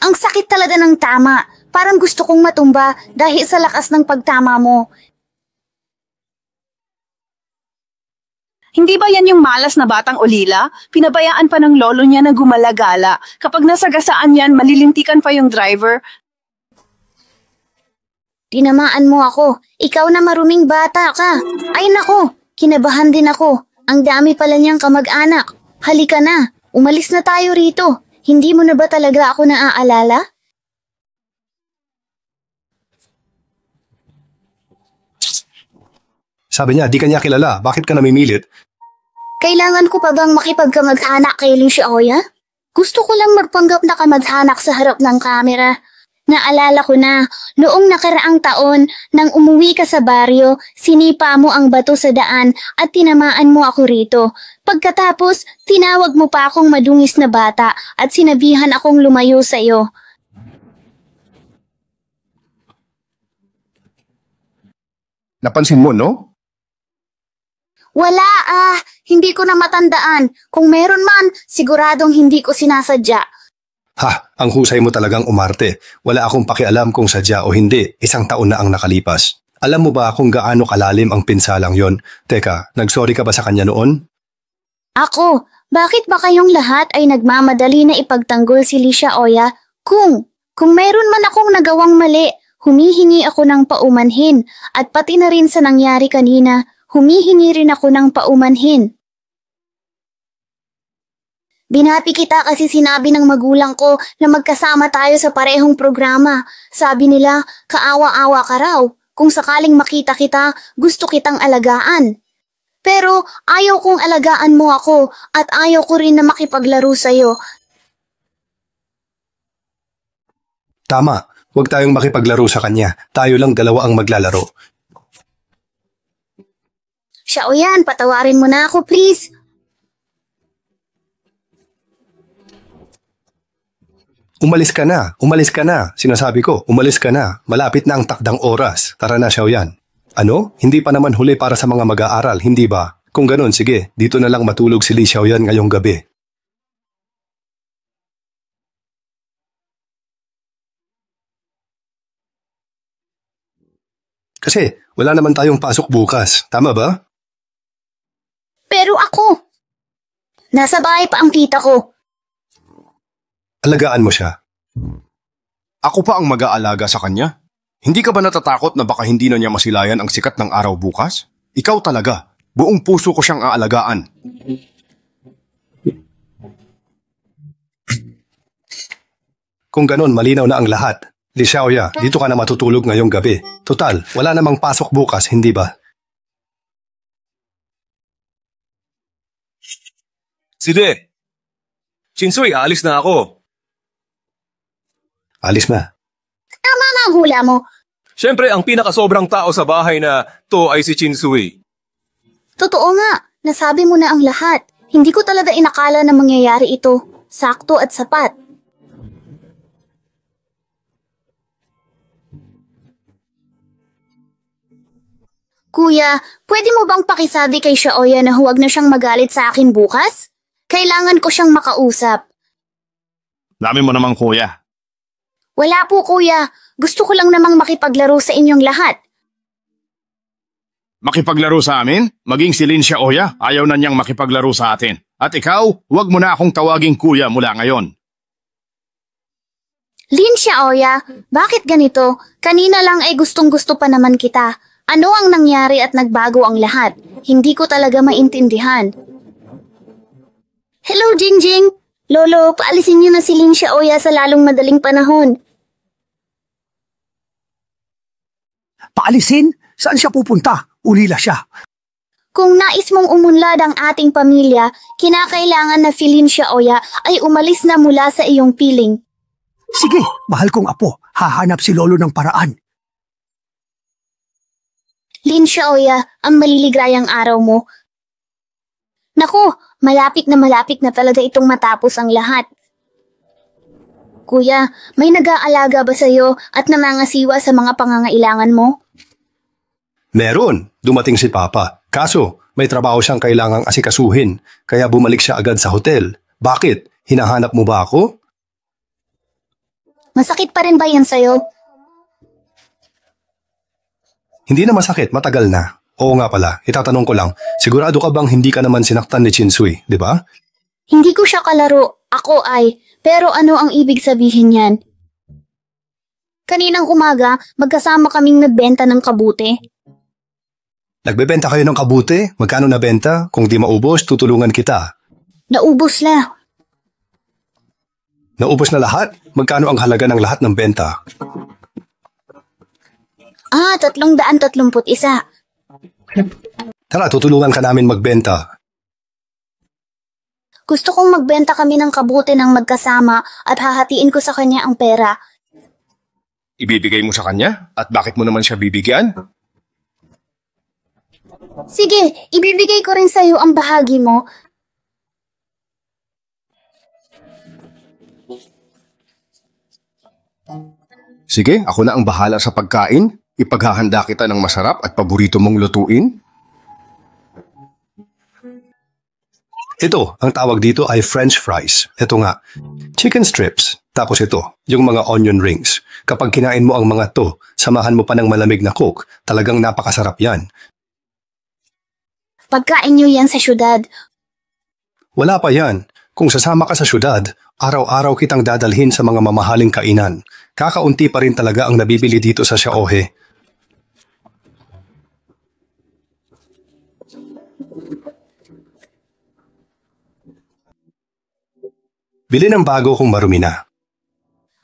Ang sakit talaga ng tama. Parang gusto kong matumba dahil sa lakas ng pagtama mo. Hindi ba yan yung malas na batang ulila? Pinabayaan pa ng lolo niya na gumalagala. Kapag nasagasaan yan, malilintikan pa yung driver. Tinamaan mo ako. Ikaw na maruming bata ka. Ay nako, kinabahan din ako. Ang dami pala niyang kamag-anak. Halika na, umalis na tayo rito. Hindi mo na ba talaga ako naaalala? Sabi niya, di ka niya kilala. Bakit ka namimilit? Kailangan ko pa bang makipagkamag-anak kay Licia Oya? Gusto ko lang magpanggap na kamag-anak sa harap ng kamera. Naalala ko na, noong nakaraang taon, nang umuwi ka sa baryo, sinipa mo ang bato sa daan at tinamaan mo ako rito. Pagkatapos, tinawag mo pa akong madungis na bata at sinabihan akong lumayo sa iyo. Napansin mo, no? Wala hindi ko na matandaan. Kung meron man, siguradong hindi ko sinasadya. Ang husay mo talagang umarte. Wala akong pakialam kung sadya o hindi. 1 taon na ang nakalipas. Alam mo ba kung gaano kalalim ang pinsalang yon? Teka, nagsorry ka ba sa kanya noon? Ako, bakit ba kayong lahat ay nagmamadali na ipagtanggol si Licia Oya? Kung meron man akong nagawang mali, humihingi ako ng paumanhin. At pati na rin sa nangyari kanina, humihingi rin ako ng paumanhin. Binati kita kasi sinabi ng magulang ko na magkasama tayo sa parehong programa. Sabi nila, kaawa-awa ka raw. Kung sakaling makita kita, gusto kitang alagaan. Pero ayaw kong alagaan mo ako at ayaw ko rin na makipaglaro sa'yo. Tama, huwag tayong makipaglaro sa kanya. Tayo lang dalawa ang maglalaro. Siya o yan, patawarin mo na ako please. Umalis ka na. Sinasabi ko, umalis ka na. Malapit na ang takdang oras. Tara na, Xiaoyan. Ano? Hindi pa naman huli para sa mga mag-aaral, hindi ba? Kung ganun, sige, dito na lang matulog si Li Xiaoyan ngayong gabi. Kasi wala naman tayong pasok bukas, tama ba? Pero ako, nasa bahay pa ang kita ko. Alagaan mo siya. Ako pa ang mag-aalaga sa kanya? Hindi ka ba natatakot na baka hindi na niya masilayan ang sikat ng araw bukas? Ikaw talaga. Buong puso ko siyang aalagaan. Kung ganon, malinaw na ang lahat. Li Xiaoya, dito ka na matutulog ngayong gabi. Total, wala namang pasok bukas, hindi ba? Sige. Chinsoy, aalis na ako. Alis na. Tama na ang hula mo. Siyempre, ang pinakasobrang tao sa bahay na to ay si Chinsoy. Totoo nga, nasabi mo na ang lahat. Hindi ko talaga inakala na mangyayari ito. Sakto at sapat. Kuya, pwede mo bang pakisabi kay Xiaoya na huwag na siyang magalit sa akin bukas? Kailangan ko siyang makausap. Dami mo namang kuya. Wala po kuya, gusto ko lang namang makipaglaro sa inyong lahat. Makipaglaro sa amin? Maging si Lin Xiaoya, ayaw na niyang makipaglaro sa atin. At ikaw, huwag mo na akong tawaging kuya mula ngayon. Lin Xiaoya, bakit ganito? Kanina lang ay gustong-gusto pa naman kita. Ano ang nangyari at nagbago ang lahat? Hindi ko talaga maintindihan. Hello, Jingjing! Lolo, paalisin niyo na si Lin Xiaoya sa lalong madaling panahon. Paalisin? Saan siya pupunta? Ulila siya. Kung nais mong umunlad ang ating pamilya, kinakailangan na si Lin Xiaoya ay umalis na mula sa iyong piling. Sige, mahal kong apo. Hahanap si Lolo ng paraan. Lin Xiaoya, ang maliligayang araw mo. Naku, malapit na talaga itong matapos ang lahat. Kuya, may nag-aalaga ba sa'yo at namangasiwa sa mga pangangailangan mo? Meron. Dumating si Papa. Kaso, may trabaho siyang kailangang asikasuhin, kaya bumalik siya agad sa hotel. Bakit? Hinahanap mo ba ako? Masakit pa rin ba yan sa'yo? Hindi na masakit, matagal na. Oo nga pala, itatanong ko lang, sigurado ka bang hindi ka naman sinaktan ni Chinsoy, di ba? Hindi ko siya kalaro, ako ay, pero ano ang ibig sabihin yan? Kaninang umaga, magkasama kaming nagbenta ng kabute. Nagbebenta kayo ng kabute? Magkano nabenta? Kung di maubos, tutulungan kita. Naubos na. Naubos na lahat? Magkano ang halaga ng lahat ng benta? 331. Tara, tutulungan ka namin magbenta. Gusto kong magbenta kami ng kabute ng magkasama at hahatiin ko sa kanya ang pera. Ibibigay mo sa kanya? At bakit mo naman siya bibigyan? Sige, ibibigay ko rin sa'yo ang bahagi mo. Sige, ako na ang bahala sa pagkain. Ipaghahanda kita ng masarap at paborito mong lutuin. Ito, ang tawag dito ay French fries. Ito nga, chicken strips. Tapos ito, yung mga onion rings. Kapag kinain mo ang mga to, samahan mo pa ng malamig na Coke. Talagang napakasarap yan. Pagkain niyo yan sa syudad. Wala pa yan. Kung sasama ka sa syudad, araw-araw kitang dadalhin sa mga mamahaling kainan. Kakaunti pa rin talaga ang nabibili dito sa Xiaohe. Bili ng bago kung marumi na.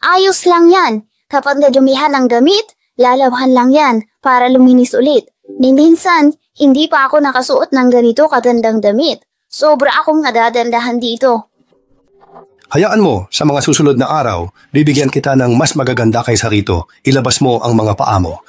Ayos lang yan. Kapag nadumihan ang damit, lalabhan lang yan para luminis ulit. Minsan, hindi pa ako nakasuot ng ganito katandang damit. Sobra akong nadadandahan dito. Hayaan mo, sa mga susunod na araw, bibigyan kita ng mas magaganda kaysa rito. Ilabas mo ang mga paa mo.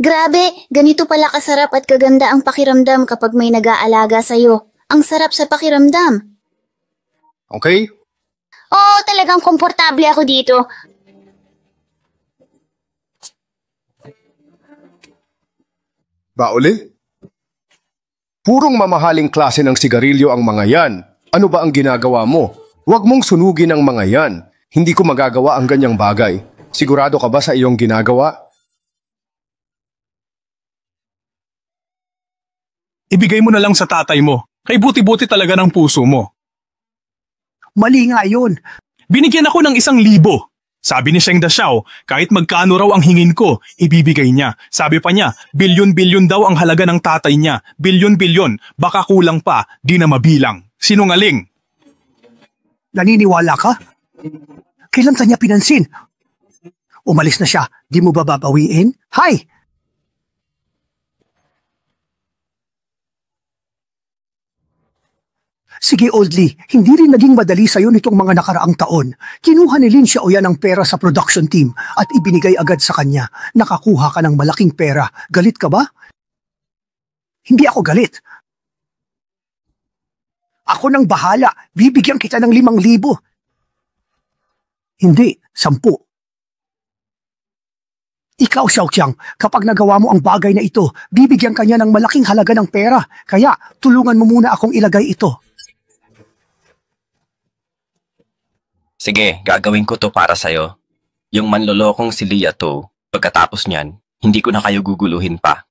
Grabe, ganito pala kasarap at kaganda ang pakiramdam kapag may nag-aalaga sa'yo. Ang sarap sa pakiramdam. Okay? Oo, talagang komportable ako dito. Ba uli? Purong mamahaling klase ng sigarilyo ang mga yan. Ano ba ang ginagawa mo? Huwag mong sunugin ang mga yan. Hindi ko magagawa ang ganyang bagay. Sigurado ka ba sa iyong ginagawa? ibigay mo na lang sa tatay mo. Kay buti-buti talaga ng puso mo. Mali nga yun. Binigyan ako ng 1,000. Sabi ni Sheng Daxiao, kahit magkano raw ang hingin ko, ibibigay niya. Sabi pa niya, bilyon-bilyon daw ang halaga ng tatay niya. Bilyon-bilyon, baka kulang pa, di na mabilang. Sinungaling. Naniniwala ka? Kailan ka niya pinansin? Umalis na siya, di mo ba babawiin? Hay! Sige, Oldly, hindi rin naging madali sa'yo nitong mga nakaraang taon. Kinuha ni Lin Xiaoya ng pera sa production team at ibinigay agad sa kanya. Nakakuha ka ng malaking pera. Galit ka ba? Hindi ako galit. Ako nang bahala. Bibigyan kita ng 5,000. Hindi, 10. Ikaw, Xiaoqiang, kapag nagawa mo ang bagay na ito, bibigyan ka niya ng malaking halaga ng pera. Kaya, tulungan mo muna akong ilagay ito. Sige, gagawin ko to para sa'yo. Yung manlolokong si Lia to, pagkatapos niyan, hindi ko na kayo guguluhin pa.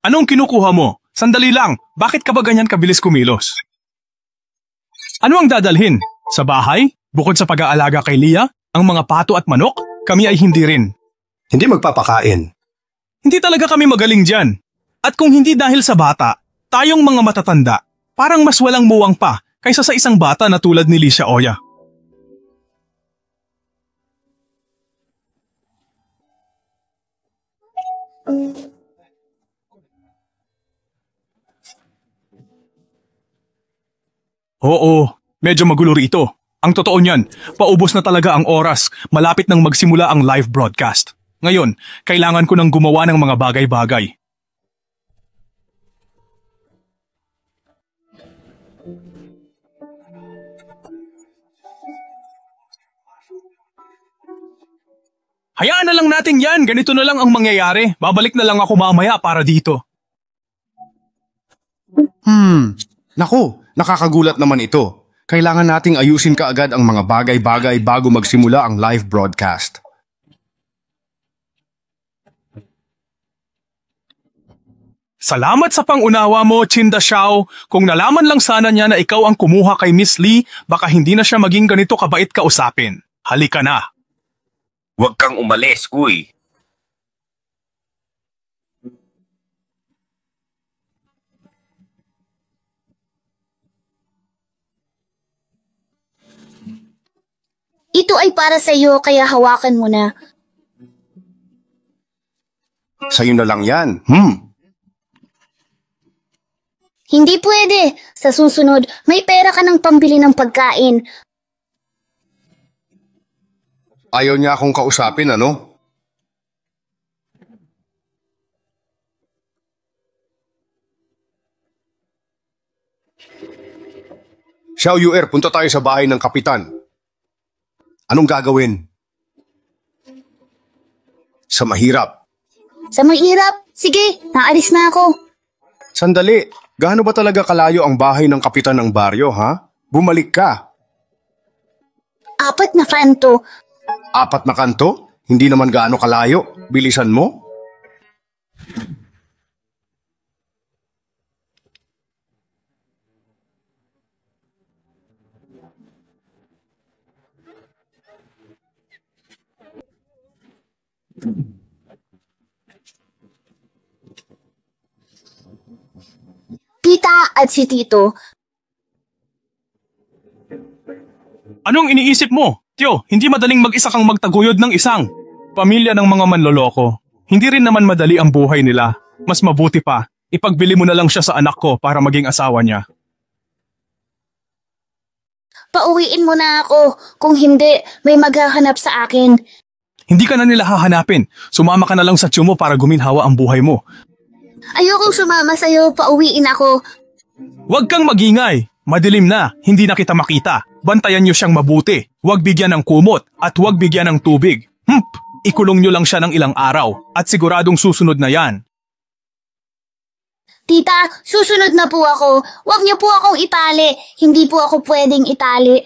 Anong kinukuha mo? Sandali lang, bakit ka ba ganyan kabilis kumilos? Ano ang dadalhin? Sa bahay? Bukod sa pag-aalaga kay Lia, ang mga pato at manok, kami ay hindi rin. Hindi magpapakain. Hindi talaga kami magaling dyan. At kung hindi dahil sa bata, tayong mga matatanda, parang mas walang muwang pa kaysa sa isang bata na tulad ni Li Xiaoya. Oo, medyo magulo rito. Ang totoo niyan, paubos na talaga ang oras, malapit nang magsimula ang live broadcast. Ngayon, kailangan ko nang gumawa ng mga bagay-bagay. Hayaan na lang natin yan, ganito na lang ang mangyayari. Babalik na lang ako mamaya para dito. Naku, nakakagulat naman ito. Kailangan nating ayusin kaagad ang mga bagay-bagay bago magsimula ang live broadcast. Salamat sa pangunawa mo, Qin Daxiao. Kung nalaman lang sana niya na ikaw ang kumuha kay Miss Lee, baka hindi na siya maging ganito kabait kausapin. Halika na. Huwag kang umalis, uy. Ito ay para sa iyo kaya hawakan mo na. Sa'yo na lang yan. Hindi pwede. Sa susunod, may pera ka ng pambili ng pagkain. Ayaw niya akong kausapin, ano? Xiao Yuer, punta tayo sa bahay ng kapitan. Anong gagawin? Sa mahirap. Sa mahirap? Sige, naalis na ako. Sandali, gaano ba talaga kalayo ang bahay ng kapitan ng baryo, ha? Bumalik ka. 4 na kanto. 4 na kanto? Hindi naman gaano kalayo. Bilisan mo. Tita at si Tito. Anong iniisip mo? Tio, hindi madaling mag-isa kang magtaguyod ng isang pamilya ng mga manloloko. Hindi rin naman madali ang buhay nila. Mas mabuti pa, ipagbili mo na lang siya sa anak ko para maging asawa niya. Pauwiin mo na ako. Kung hindi, may maghahanap sa akin. Hindi ka na nila hahanapin. Sumama ka na lang sa tiyo mo para guminhawa ang buhay mo. Ayokong sumama sa'yo, pauwiin ako. Huwag kang magingay. Madilim na, hindi na kita makita. Bantayan niyo siyang mabuti. Huwag bigyan ng kumot at huwag bigyan ng tubig. Ikulong niyo lang siya ng ilang araw at siguradong susunod na yan. Tita, susunod na po ako. Huwag niyo po akong itali. Hindi po ako pwedeng itali.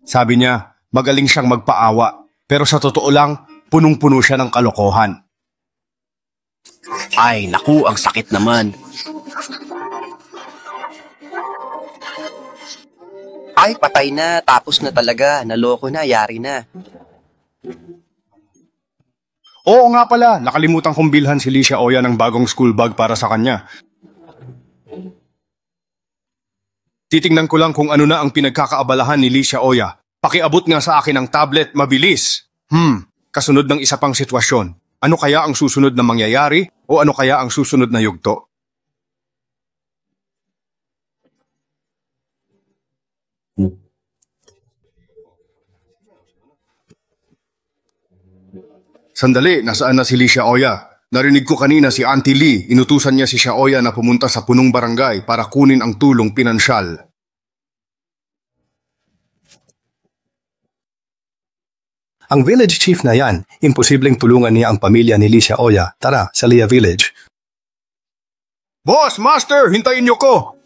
Sabi niya, magaling siyang magpaawa. Pero sa totoo lang, punong-puno siya ng kalokohan. Ay, naku, ang sakit naman. Ay, patay na. Tapos na talaga. Naloko na. Yari na. Oo nga pala, nakalimutan kong bilhan si Licia Oya ng bagong school bag para sa kanya. Titingnan ko lang kung ano na ang pinagkakaabalahan ni Licia Oya. Pakiabot nga sa akin ang tablet, mabilis. Kasunod ng isa pang sitwasyon. Ano kaya ang susunod na mangyayari o ano kaya ang susunod na yugto? Sandali, nasaan na si Licia Oya? Narinig ko kanina si Auntie Lee, inutusan niya si Licia Oya na pumunta sa punong barangay para kunin ang tulong pinansyal. Ang village chief na yan, imposibleng tulungan niya ang pamilya ni Licia Oya. Tara, sa Lia Village. Boss, Master, hintayin niyo ko!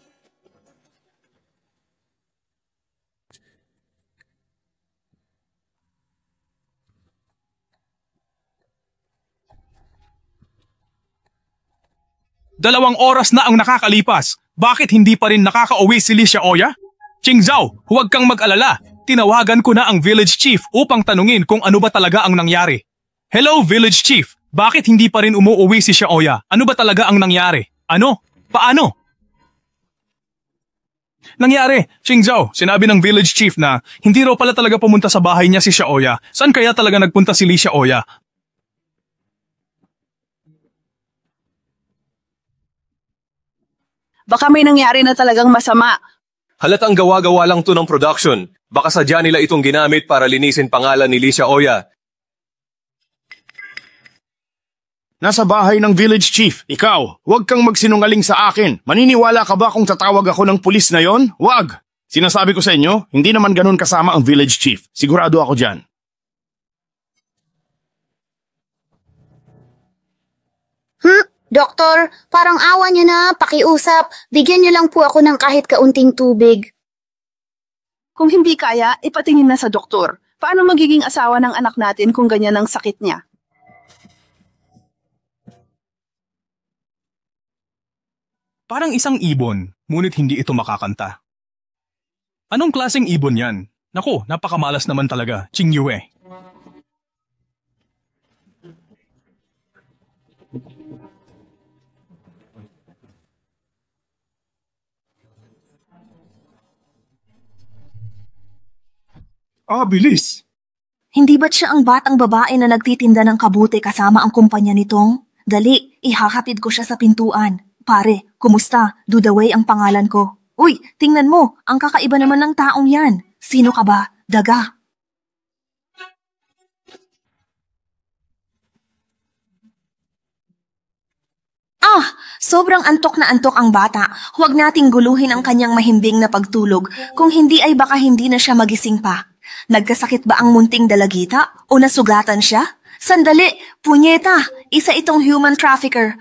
Dalawang oras na ang nakakalipas. Bakit hindi pa rin nakakauwi si Licia Oya? Qingzhao, huwag kang mag-alala. Tinawagan ko na ang village chief upang tanungin kung ano ba talaga ang nangyari. Hello, village chief. Bakit hindi pa rin umuuwi si Licia Oya? Ano ba talaga ang nangyari? Ano? Paano? Nangyari, Qingzhao, sinabi ng village chief na hindi raw pala talaga pumunta sa bahay niya si Licia Oya. Saan kaya talaga nagpunta si Licia Oya? Baka may nangyari na talagang masama. Halatang gawa-gawa lang to ng production. Baka sadya nila itong ginamit para linisin pangalan ni Licia Oya. Nasa bahay ng village chief. Ikaw, huwag kang magsinungaling sa akin. Maniniwala ka ba kung tatawag ako ng pulis na yon? Huwag! Sinasabi ko sa inyo, hindi naman ganun kasama ang village chief. Sigurado ako dyan. Doktor, parang awa niyo na, pakiusap. Bigyan niyo lang po ako ng kahit kaunting tubig. Kung hindi kaya, ipatingin na sa doktor. Paano magiging asawa ng anak natin kung ganyan ang sakit niya? Parang isang ibon, ngunit hindi ito makakanta. Anong klaseng ibon yan? Naku, napakamalas naman talaga, Qingyue. Bilis! Hindi ba't siya ang batang babae na nagtitinda ng kabuti kasama ang kumpanya nitong? Dali, ihahatid ko siya sa pintuan. Pare, kumusta? Dudaway ang pangalan ko. Uy, tingnan mo, ang kakaiba naman ng taong yan. Sino ka ba? Daga. Sobrang antok na antok ang bata. Huwag nating guluhin ang kanyang mahimbing na pagtulog. Kung hindi ay baka hindi na siya magising pa. Nagkasakit ba ang munting dalagita? O nasugatan siya? Sandali! Punyeta! Isa itong human trafficker.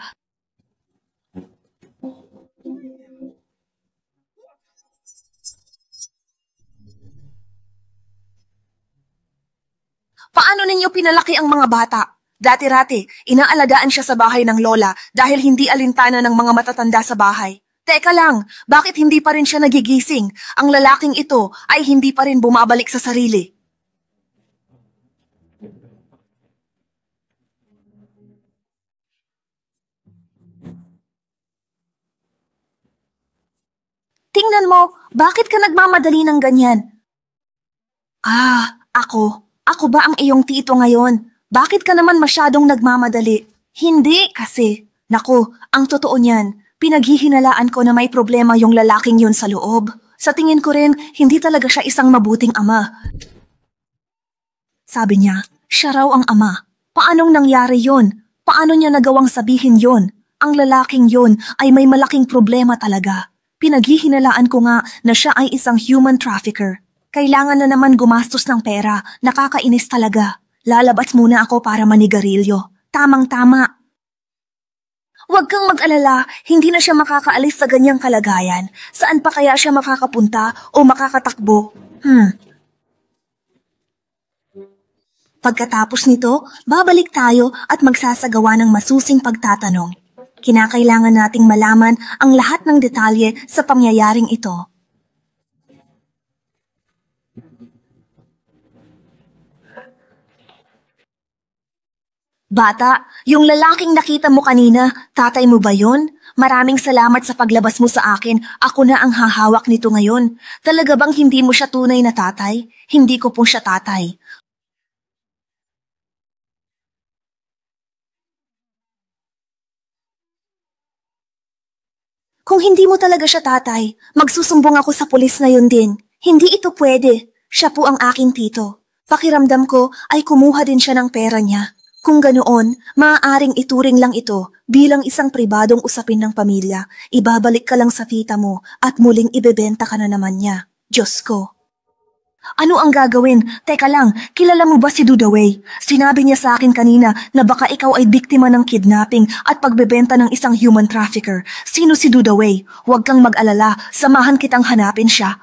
Paano ninyo pinalaki ang mga bata? Dati-rati, inaalagaan siya sa bahay ng lola dahil hindi alintana ng mga matatanda sa bahay. Teka lang, bakit hindi pa rin siya nagigising? Ang lalaking ito ay hindi pa rin bumabalik sa sarili. Tingnan mo, bakit ka nagmamadali ng ganyan? Ako ba ang iyong tito ngayon? Bakit ka naman masyadong nagmamadali? Hindi kasi. Naku, ang totoo niyan, pinaghihinalaan ko na may problema yung lalaking yun sa loob. Sa tingin ko rin, hindi talaga siya isang mabuting ama. Sabi niya, siya raw ang ama. Paanong nangyari yun? Paano niya nagawang sabihin yun? Ang lalaking yun ay may malaking problema talaga. Pinaghihinalaan ko nga na siya ay isang human trafficker. Kailangan na naman gumastos ng pera. Nakakainis talaga. Lalabas muna ako para manigarilyo. Tamang-tama. Huwag kang mag-alala, hindi na siya makakaalis sa ganyang kalagayan. Saan pa kaya siya makakapunta o makakatakbo? Pagkatapos nito, babalik tayo at magsasagawa ng masusing pagtatanong. Kinakailangan nating malaman ang lahat ng detalye sa pangyayaring ito. Bata, yung lalaking nakita mo kanina, tatay mo ba yun? Maraming salamat sa paglabas mo sa akin. Ako na ang hahawak nito ngayon. Talaga bang hindi mo siya tunay na tatay? Hindi ko po siya tatay. Kung hindi mo talaga siya tatay, magsusumbong ako sa pulis na yun din. Hindi ito pwede. Siya po ang aking tito. Pakiramdam ko ay kumuha din siya ng pera niya. Kung ganoon, maaaring ituring lang ito bilang isang pribadong usapin ng pamilya. Ibabalik ka lang sa tita mo at muling ibebenta ka na naman niya. Diyos ko. Ano ang gagawin? Teka lang, kilala mo ba si Dudaway? Sinabi niya sa akin kanina na baka ikaw ay biktima ng kidnapping at pagbebenta ng isang human trafficker. Sino si Dudaway? Huwag kang mag-alala, samahan kitang hanapin siya.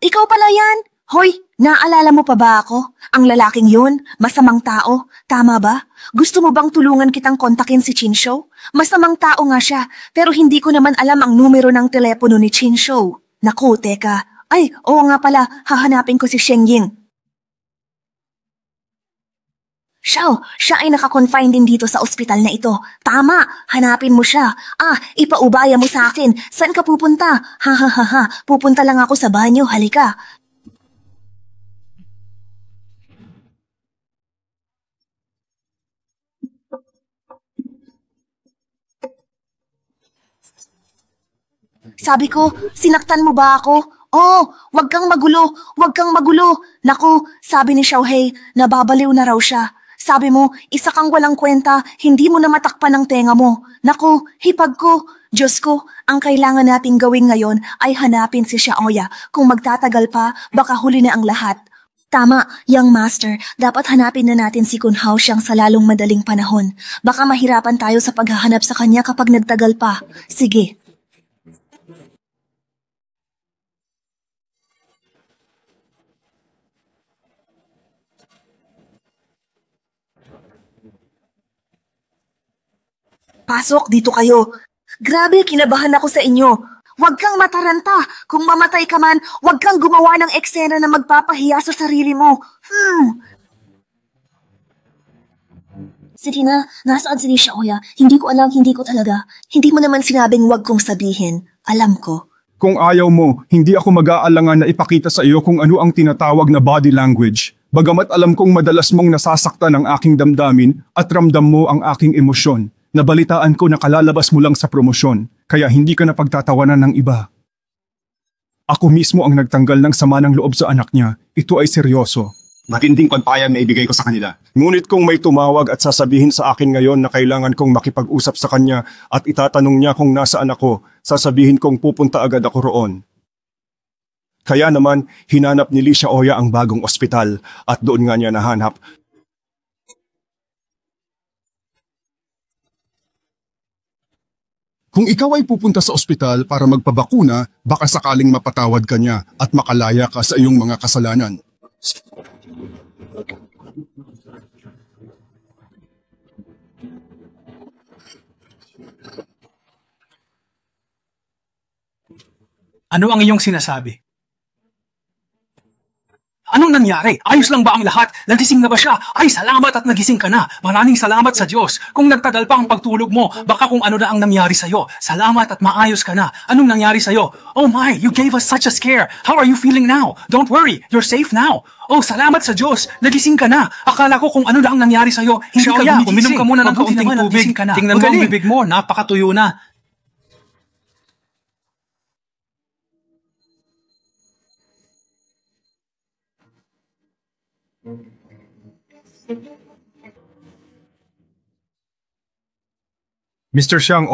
Ikaw pala yan? Hoy, naalala mo pa ba ako? Ang lalaking yun, masamang tao, tama ba? Gusto mo bang tulungan kitang kontakin si Chinsho? Masamang tao nga siya, pero hindi ko naman alam ang numero ng telepono ni Chinsho. Naku, teka. Ay, oo nga pala, hahanapin ko si Sheng Ying. Siya ay nakakonfine din dito sa ospital na ito. Tama, hanapin mo siya. Ipaubaya mo sa akin. Saan ka pupunta? Ha, pupunta lang ako sa banyo, halika. Sabi ko, sinaktan mo ba ako? Oh, wag kang magulo, wag kang magulo. Naku, sabi ni Xiaohei, nababaliw na raw siya. Sabi mo, isa kang walang kwenta, hindi mo na matakpan ang tenga mo. Naku, hipag ko. Diyos ko, ang kailangan nating gawin ngayon ay hanapin si Xiaoya. Kung magtatagal pa, baka huli na ang lahat. Tama, young master, dapat hanapin na natin si Kun Hao siyang sa lalong madaling panahon. Baka mahirapan tayo sa paghahanap sa kanya kapag nagtagal pa. Sige. Pasok, dito kayo. Grabe, kinabahan ako sa inyo. Huwag kang mataranta. Kung mamatay ka man, huwag kang gumawa ng eksena na magpapahiya sa sarili mo. Sige na, nasaan si Xiaoya? Hindi ko alam, hindi ko talaga. Hindi mo naman sinabing huwag kong sabihin. Alam ko. Kung ayaw mo, hindi ako mag-aalangan na ipakita sa iyo kung ano ang tinatawag na body language. Bagamat alam kong madalas mong nasasaktan ang aking damdamin at ramdam mo ang aking emosyon. Nabalitaan ko na kalalabas mo lang sa promosyon, kaya hindi ka na pagtatawanan ng iba. Ako mismo ang nagtanggal ng sama ng loob sa anak niya. Ito ay seryoso. Matinding pampayan na ibigay ko sa kanila. Ngunit kung may tumawag at sasabihin sa akin ngayon na kailangan kong makipag-usap sa kanya at itatanong niya kung nasaan ako, sasabihin kong pupunta agad ako roon. Kaya naman, hinanap ni Li Xiaoya ang bagong ospital at doon nga niya nahanap. Kung ikaw ay pupunta sa ospital para magpabakuna, baka sakaling mapatawad ka niya at makalaya ka sa iyong mga kasalanan. Ano ang iyong sinasabi? Anong nangyari? Ayos lang ba ang lahat? Nagising na ba siya? Ay, salamat at nagising ka na. Maraming salamat sa Diyos. Kung nagtagal pa ang pagtulog mo, baka kung ano na ang nangyari sa'yo. Salamat at maayos ka na. Anong nangyari sa'yo? Oh my, you gave us such a scare. How are you feeling now? Don't worry, you're safe now. Oh, salamat sa Diyos. Nagising ka na. Akala ko kung ano na ang nangyari sa'yo. Hindi ka gumigising. Uminom ka muna ng kaunting tubig. Tingnan mo ang bibig mo, napakatuyo na. Mr. Xiang,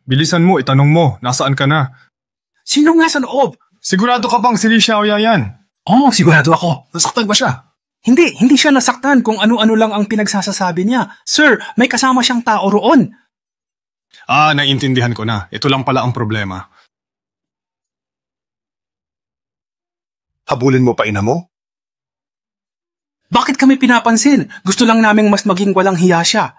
bilisan mo, itanong mo, nasaan ka na? Sino nga sa loob? Sigurado ka bang si Li Xiaoya yan? Sigurado ako. Nasaktan ba siya? Hindi siya nasaktan kung ano-ano lang ang pinagsasasabi niya. Sir, may kasama siyang tao roon. Naiintindihan ko na. Ito lang pala ang problema. Habulin mo pa ina mo? Bakit kami pinapansin? Gusto lang naming mas maging walang hiya siya.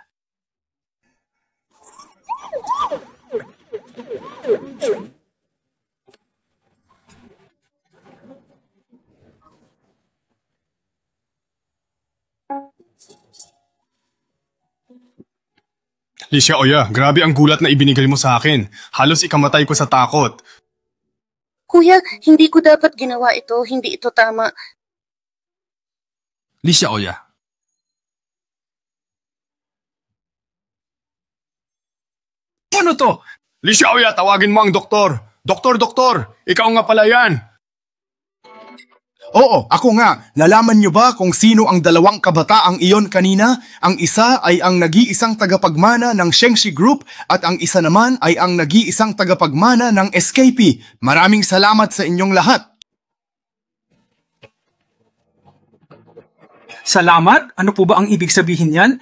Licia Oya, grabe ang gulat na ibinigay mo sa akin. Halos ikamatay ko sa takot. Kuya, hindi ko dapat ginawa ito. Hindi ito tama. Licia Oya. Ano to? Licia Oya, tawagin mo ang doktor. Doktor, ikaw nga pala yan. Oo, ako nga. Nalaman niyo ba kung sino ang dalawang kabataang iyon kanina? Ang isa ay ang nag-iisang tagapagmana ng Shengshi Group at ang isa naman ay ang nag-iisang tagapagmana ng SKP. Maraming salamat sa inyong lahat. Salamat? Ano po ba ang ibig sabihin yan?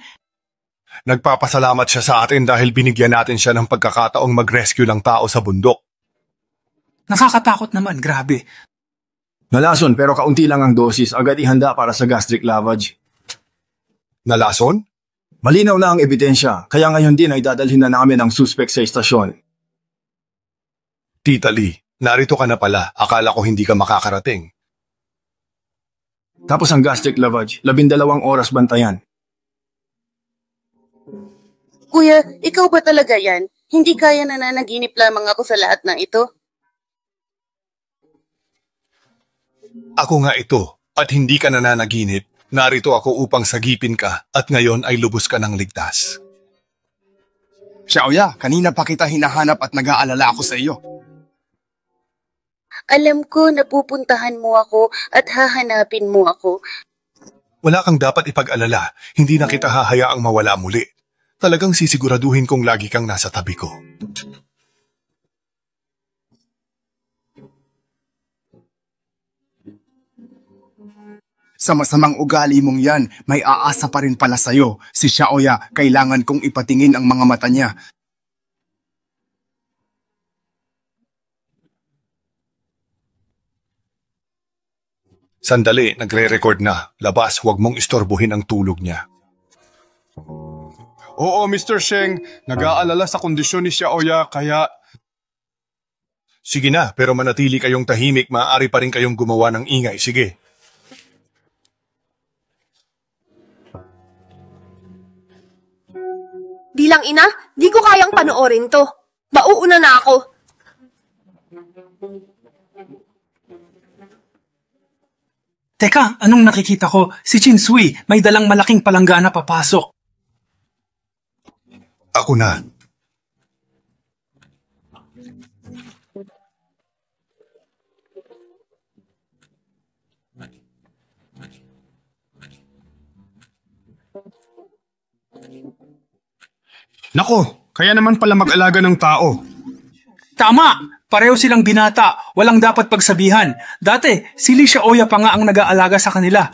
Nagpapasalamat siya sa atin dahil binigyan natin siya ng pagkakataong mag-rescue ng tao sa bundok. Nakakatakot naman, grabe. Nalason pero kaunti lang ang dosis, agad ihanda para sa gastric lavage. Nalason? Malinaw na ang ebidensya, kaya ngayon din ay dadalhin na namin ang suspect sa istasyon. Tita Lee, narito ka na pala. Akala ko hindi ka makakarating. Tapos ang gastric lavage, 12 oras bantayan. Kuya, ikaw ba talaga yan? Hindi kaya nananaginip lamang ako sa lahat ng ito? Ako nga ito, at hindi ka nananaginip. Narito ako upang sagipin ka at ngayon ay lubos ka ng ligtas. Xiaoya, kanina pa kita hinahanap at nag-aalala ako sa iyo. Alam ko na pupuntahan mo ako at hahanapin mo ako. Wala kang dapat ipag-alala. Hindi na kita hahayaang mawala muli. Talagang sisiguraduhin kong lagi kang nasa tabi ko. Sa masamang ugali mong yan, may aasa pa rin pala sa'yo. Si Xiaoya, kailangan kong ipatingin ang mga mata niya. Sandali, nagre-record na. Labas, huwag mong istorbohin ang tulog niya. Oo, Mr. Sheng. Nag-aalala sa kondisyon ni Xiaoya, kaya... Sige na, pero manatili kayong tahimik. Maaari pa rin kayong gumawa ng ingay. Sige. Bilang ina, di ko kayang panoorin to. Mauuna na ako. Teka, anong nakikita ko? Si Chinsui, may dalang malaking palanggana papasok. Ako na. Nako, kaya naman pala mag-alaga ng tao. Tama! Pareho silang binata. Walang dapat pagsabihan. Dati, si Licia Oya pa nga ang nag-aalaga sa kanila.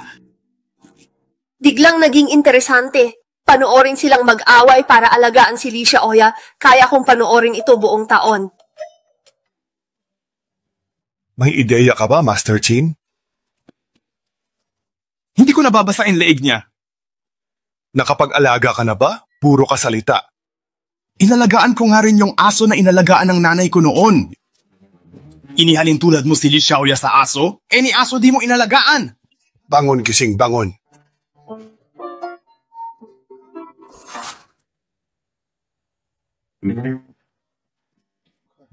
Biglang naging interesante. Panoorin silang mag-away para alagaan si Licia Oya. Kaya kong panoorin ito buong taon. May ideya ka ba, Master Chin? Hindi ko nababasain leeg niya. Nakapag-alaga ka na ba? Puro ka salita. Inalagaan ko nga rin yung aso na inalagaan ng nanay ko noon. Inihalin tulad mo si Li Xiaoya sa aso? Ni aso di mo inalagaan. Bangon, gising, bangon.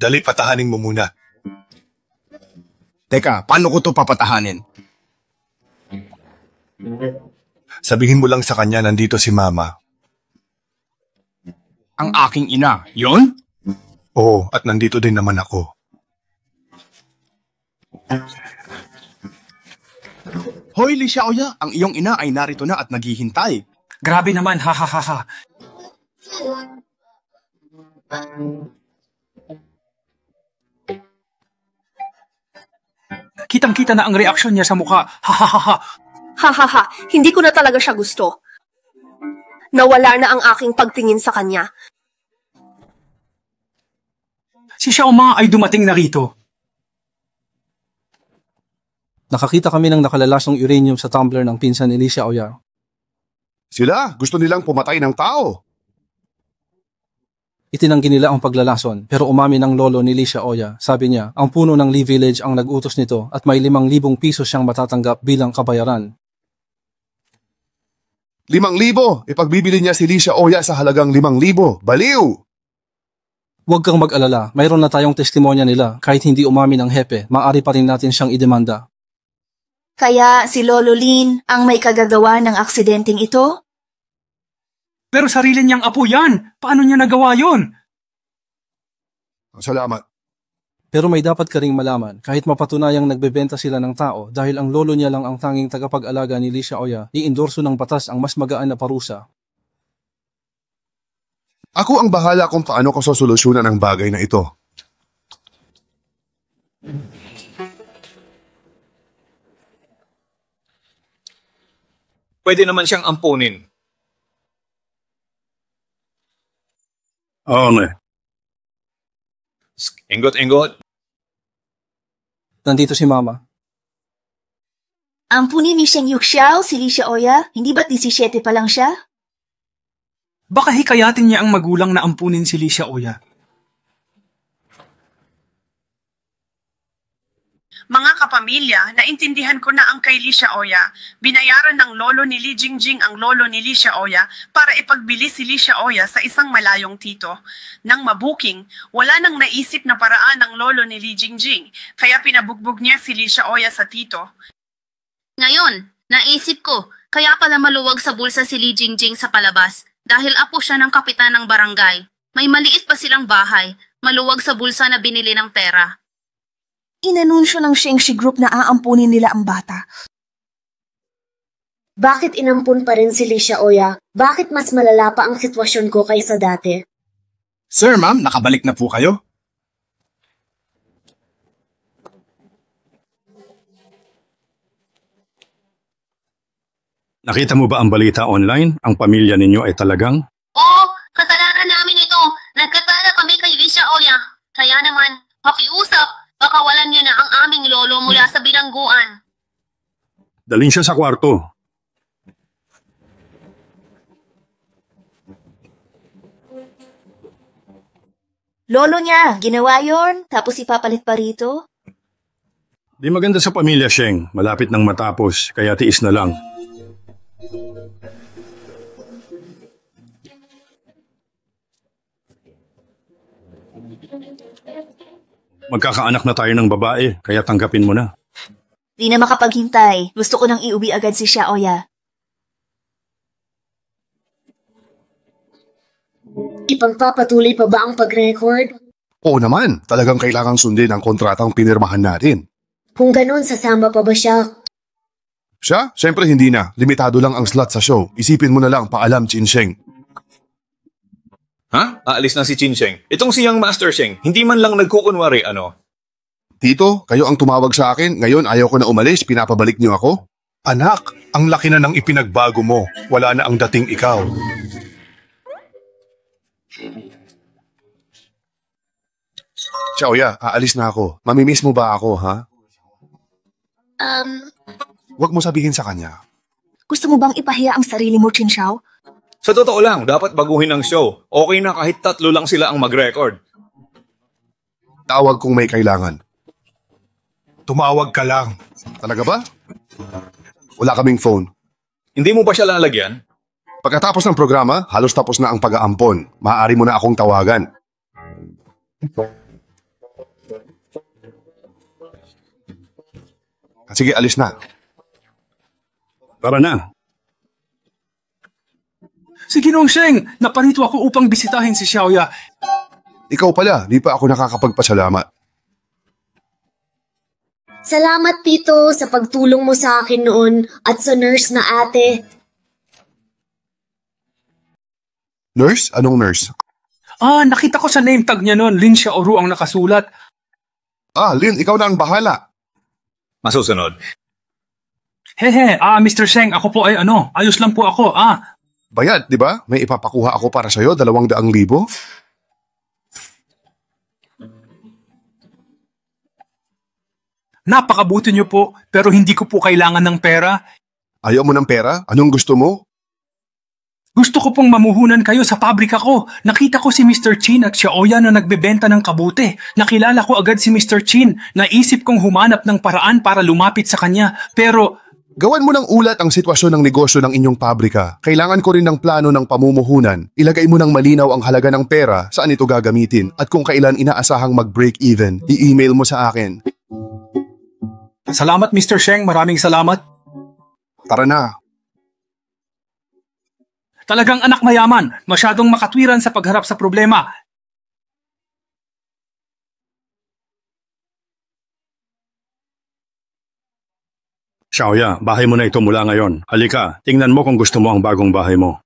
Dali, patahanin mo muna. Teka, paano ko to papatahanin? Sabihin mo lang sa kanya nandito si Mama. Ang aking ina, yon? Oo, at nandito din naman ako. Hoy, Li Xiaoya, ang iyong ina ay narito na at naghihintay. Grabe naman, ha ha ha ha. Kitang-kita na ang reaksyon niya sa mukha. Ha ha ha ha. Hahaha, hindi ko na talaga siya gusto. Nawala na ang aking pagtingin sa kanya. Si Xiao Ma ay dumating na rito. Nakakita kami ng nakalalasong uranium sa tumbler ng pinsan ni Li Xiaoya. Sila, gusto nilang pumatay ng tao. Itinanggi nila ang paglalason, pero umamin ng lolo ni Li Xiaoya. Sabi niya, ang puno ng Li Village ang nag-utos nito at may 5,000 piso siyang matatanggap bilang kabayaran. 5,000! Ipagbibili niya si Li Xiaoya sa halagang 5,000. Baliw! Huwag kang mag-alala, mayroon na tayong testimonya nila. Kahit hindi umamin ang hepe, maaari pa rin natin siyang idemanda. Kaya si Lolo Lin ang may kagagawa ng aksidenteng ito? Pero sarili niyang apo yan. Paano niya nagawa yon? Salamat. Pero may dapat ka ring malaman, kahit mapatunayang nagbebenta sila ng tao dahil ang lolo niya lang ang tanging tagapag-alaga ni Li Xiaoya, iendorso ng batas ang mas magaan na parusa. Ako ang bahala kung paano ko sosolusyonan ang bagay na ito. Pwede naman siyang ampunin. Oo nga. Ingot. Nandito si Mama. Ampunin ni Sheng Yuxiao si Li Xiaoya? Hindi ba't 17 pa lang siya? Baka hikayatin niya ang magulang na ampunin si Li Xiaoya. Mga kapamilya, naintindihan ko na ang kay Li Xiaoya. Binayaran ng lolo ni Li Jingjing ang lolo ni Li Xiaoya para ipagbili si Li Xiaoya sa isang malayong tito. Nang mabuking, wala nang naisip na paraan ng lolo ni Li Jingjing, kaya pinabugbog niya si Li Xiaoya sa tito. Ngayon, naisip ko, kaya pala maluwag sa bulsa si Li Jingjing sa palabas dahil apo siya ng kapitan ng barangay. May maliit pa silang bahay, maluwag sa bulsa na binili ng pera. Inanunsyo ng Shengshi Group na aampunin nila ang bata. Bakit inampun pa rin si Li Xiaoya? Bakit mas malala pa ang sitwasyon ko kaysa dati? Sir, ma'am, nakabalik na po kayo? Nakita mo ba ang balita online? Ang pamilya ninyo ay talagang... Oo, kasalanan namin ito. Nagkatala kami kay Li Xiaoya. Kaya naman, pakiusap. Pakawalan niyo na ang aming lolo mula sa bilangguan. Dalhin siya sa kwarto. Lolo niya, ginawa yon, tapos ipapalit pa rito? Di maganda sa pamilya, Sheng. Malapit nang matapos, kaya tiis na lang. Magkakaanak na tayo ng babae, kaya tanggapin mo na. Di na makapaghintay. Gusto ko nang iuwi agad si Xiaoya. Ipagpapatuloy pa ba ang pag-record? Oo naman, talagang kailangang sundin ang kontratang pinirmahan natin. Kung ganun, sasama pa ba siya? Siya? Siyempre hindi na. Limitado lang ang slot sa show. Isipin mo na lang, paalam, Chin-Sheng. Ha? Aalis na si Chin-Sheng. Itong siyang Master Sheng, hindi man lang nagkukunwari, ano? Tito, kayo ang tumawag sa akin. Ngayon ayaw ko na umalis, pinapabalik niyo ako? Anak, ang laki na ng ipinagbago mo. Wala na ang dating ikaw. Xiaoya, aalis na ako. Mamimiss mo ba ako, ha? Huwag mo sabihin sa kanya. Gusto mo bang ipahiya ang sarili mo, Chin Xiao? Sa totoo lang, dapat baguhin ang show. Okay na kahit 3 lang sila ang mag-record. Tawag kung may kailangan. Tumawag ka lang. Talaga ba? Wala kaming phone. Hindi mo ba siya lalagyan? Pagkatapos ng programa, halos tapos na ang pag-aampon. Maaari mo na akong tawagan. Sige, alis na. Tara na. Sige Nong Sheng, naparito ako upang bisitahin si Xiaoya. Ikaw pala, di pa ako nakakapagpasalamat. Salamat, Tito, sa pagtulong mo sa akin noon at sa nurse na ate. Nurse? Anong nurse? Nakita ko sa name tag niya noon, Lin Xiaoru ang nakasulat. Lin, ikaw na ang bahala. Masusunod. Mr. Sheng, ako po ay ayos lang po ako, Bayad, di ba? May ipapakuha ako para sa'yo, 200,000. Napakabuti niyo po, pero hindi ko po kailangan ng pera. Ayaw mo ng pera? Anong gusto mo? Gusto ko pong mamuhunan kayo sa pabrika ko. Nakita ko si Mr. Chin at si Oya na nagbebenta ng kabute. Nakilala ko agad si Mr. Chin. Naisip kong humanap ng paraan para lumapit sa kanya. Pero gawan mo ng ulat ang sitwasyon ng negosyo ng inyong pabrika. Kailangan ko rin ng plano ng pamumuhunan. Ilagay mo ng malinaw ang halaga ng pera, saan ito gagamitin, at kung kailan inaasahang mag-break even. I-email mo sa akin. Salamat Mr. Sheng, maraming salamat. Tara na. Talagang anak mayaman, masyadong makatwiran sa pagharap sa problema. Xiaoya, bahay mo na ito mula ngayon. Halika, tingnan mo kung gusto mo ang bagong bahay mo.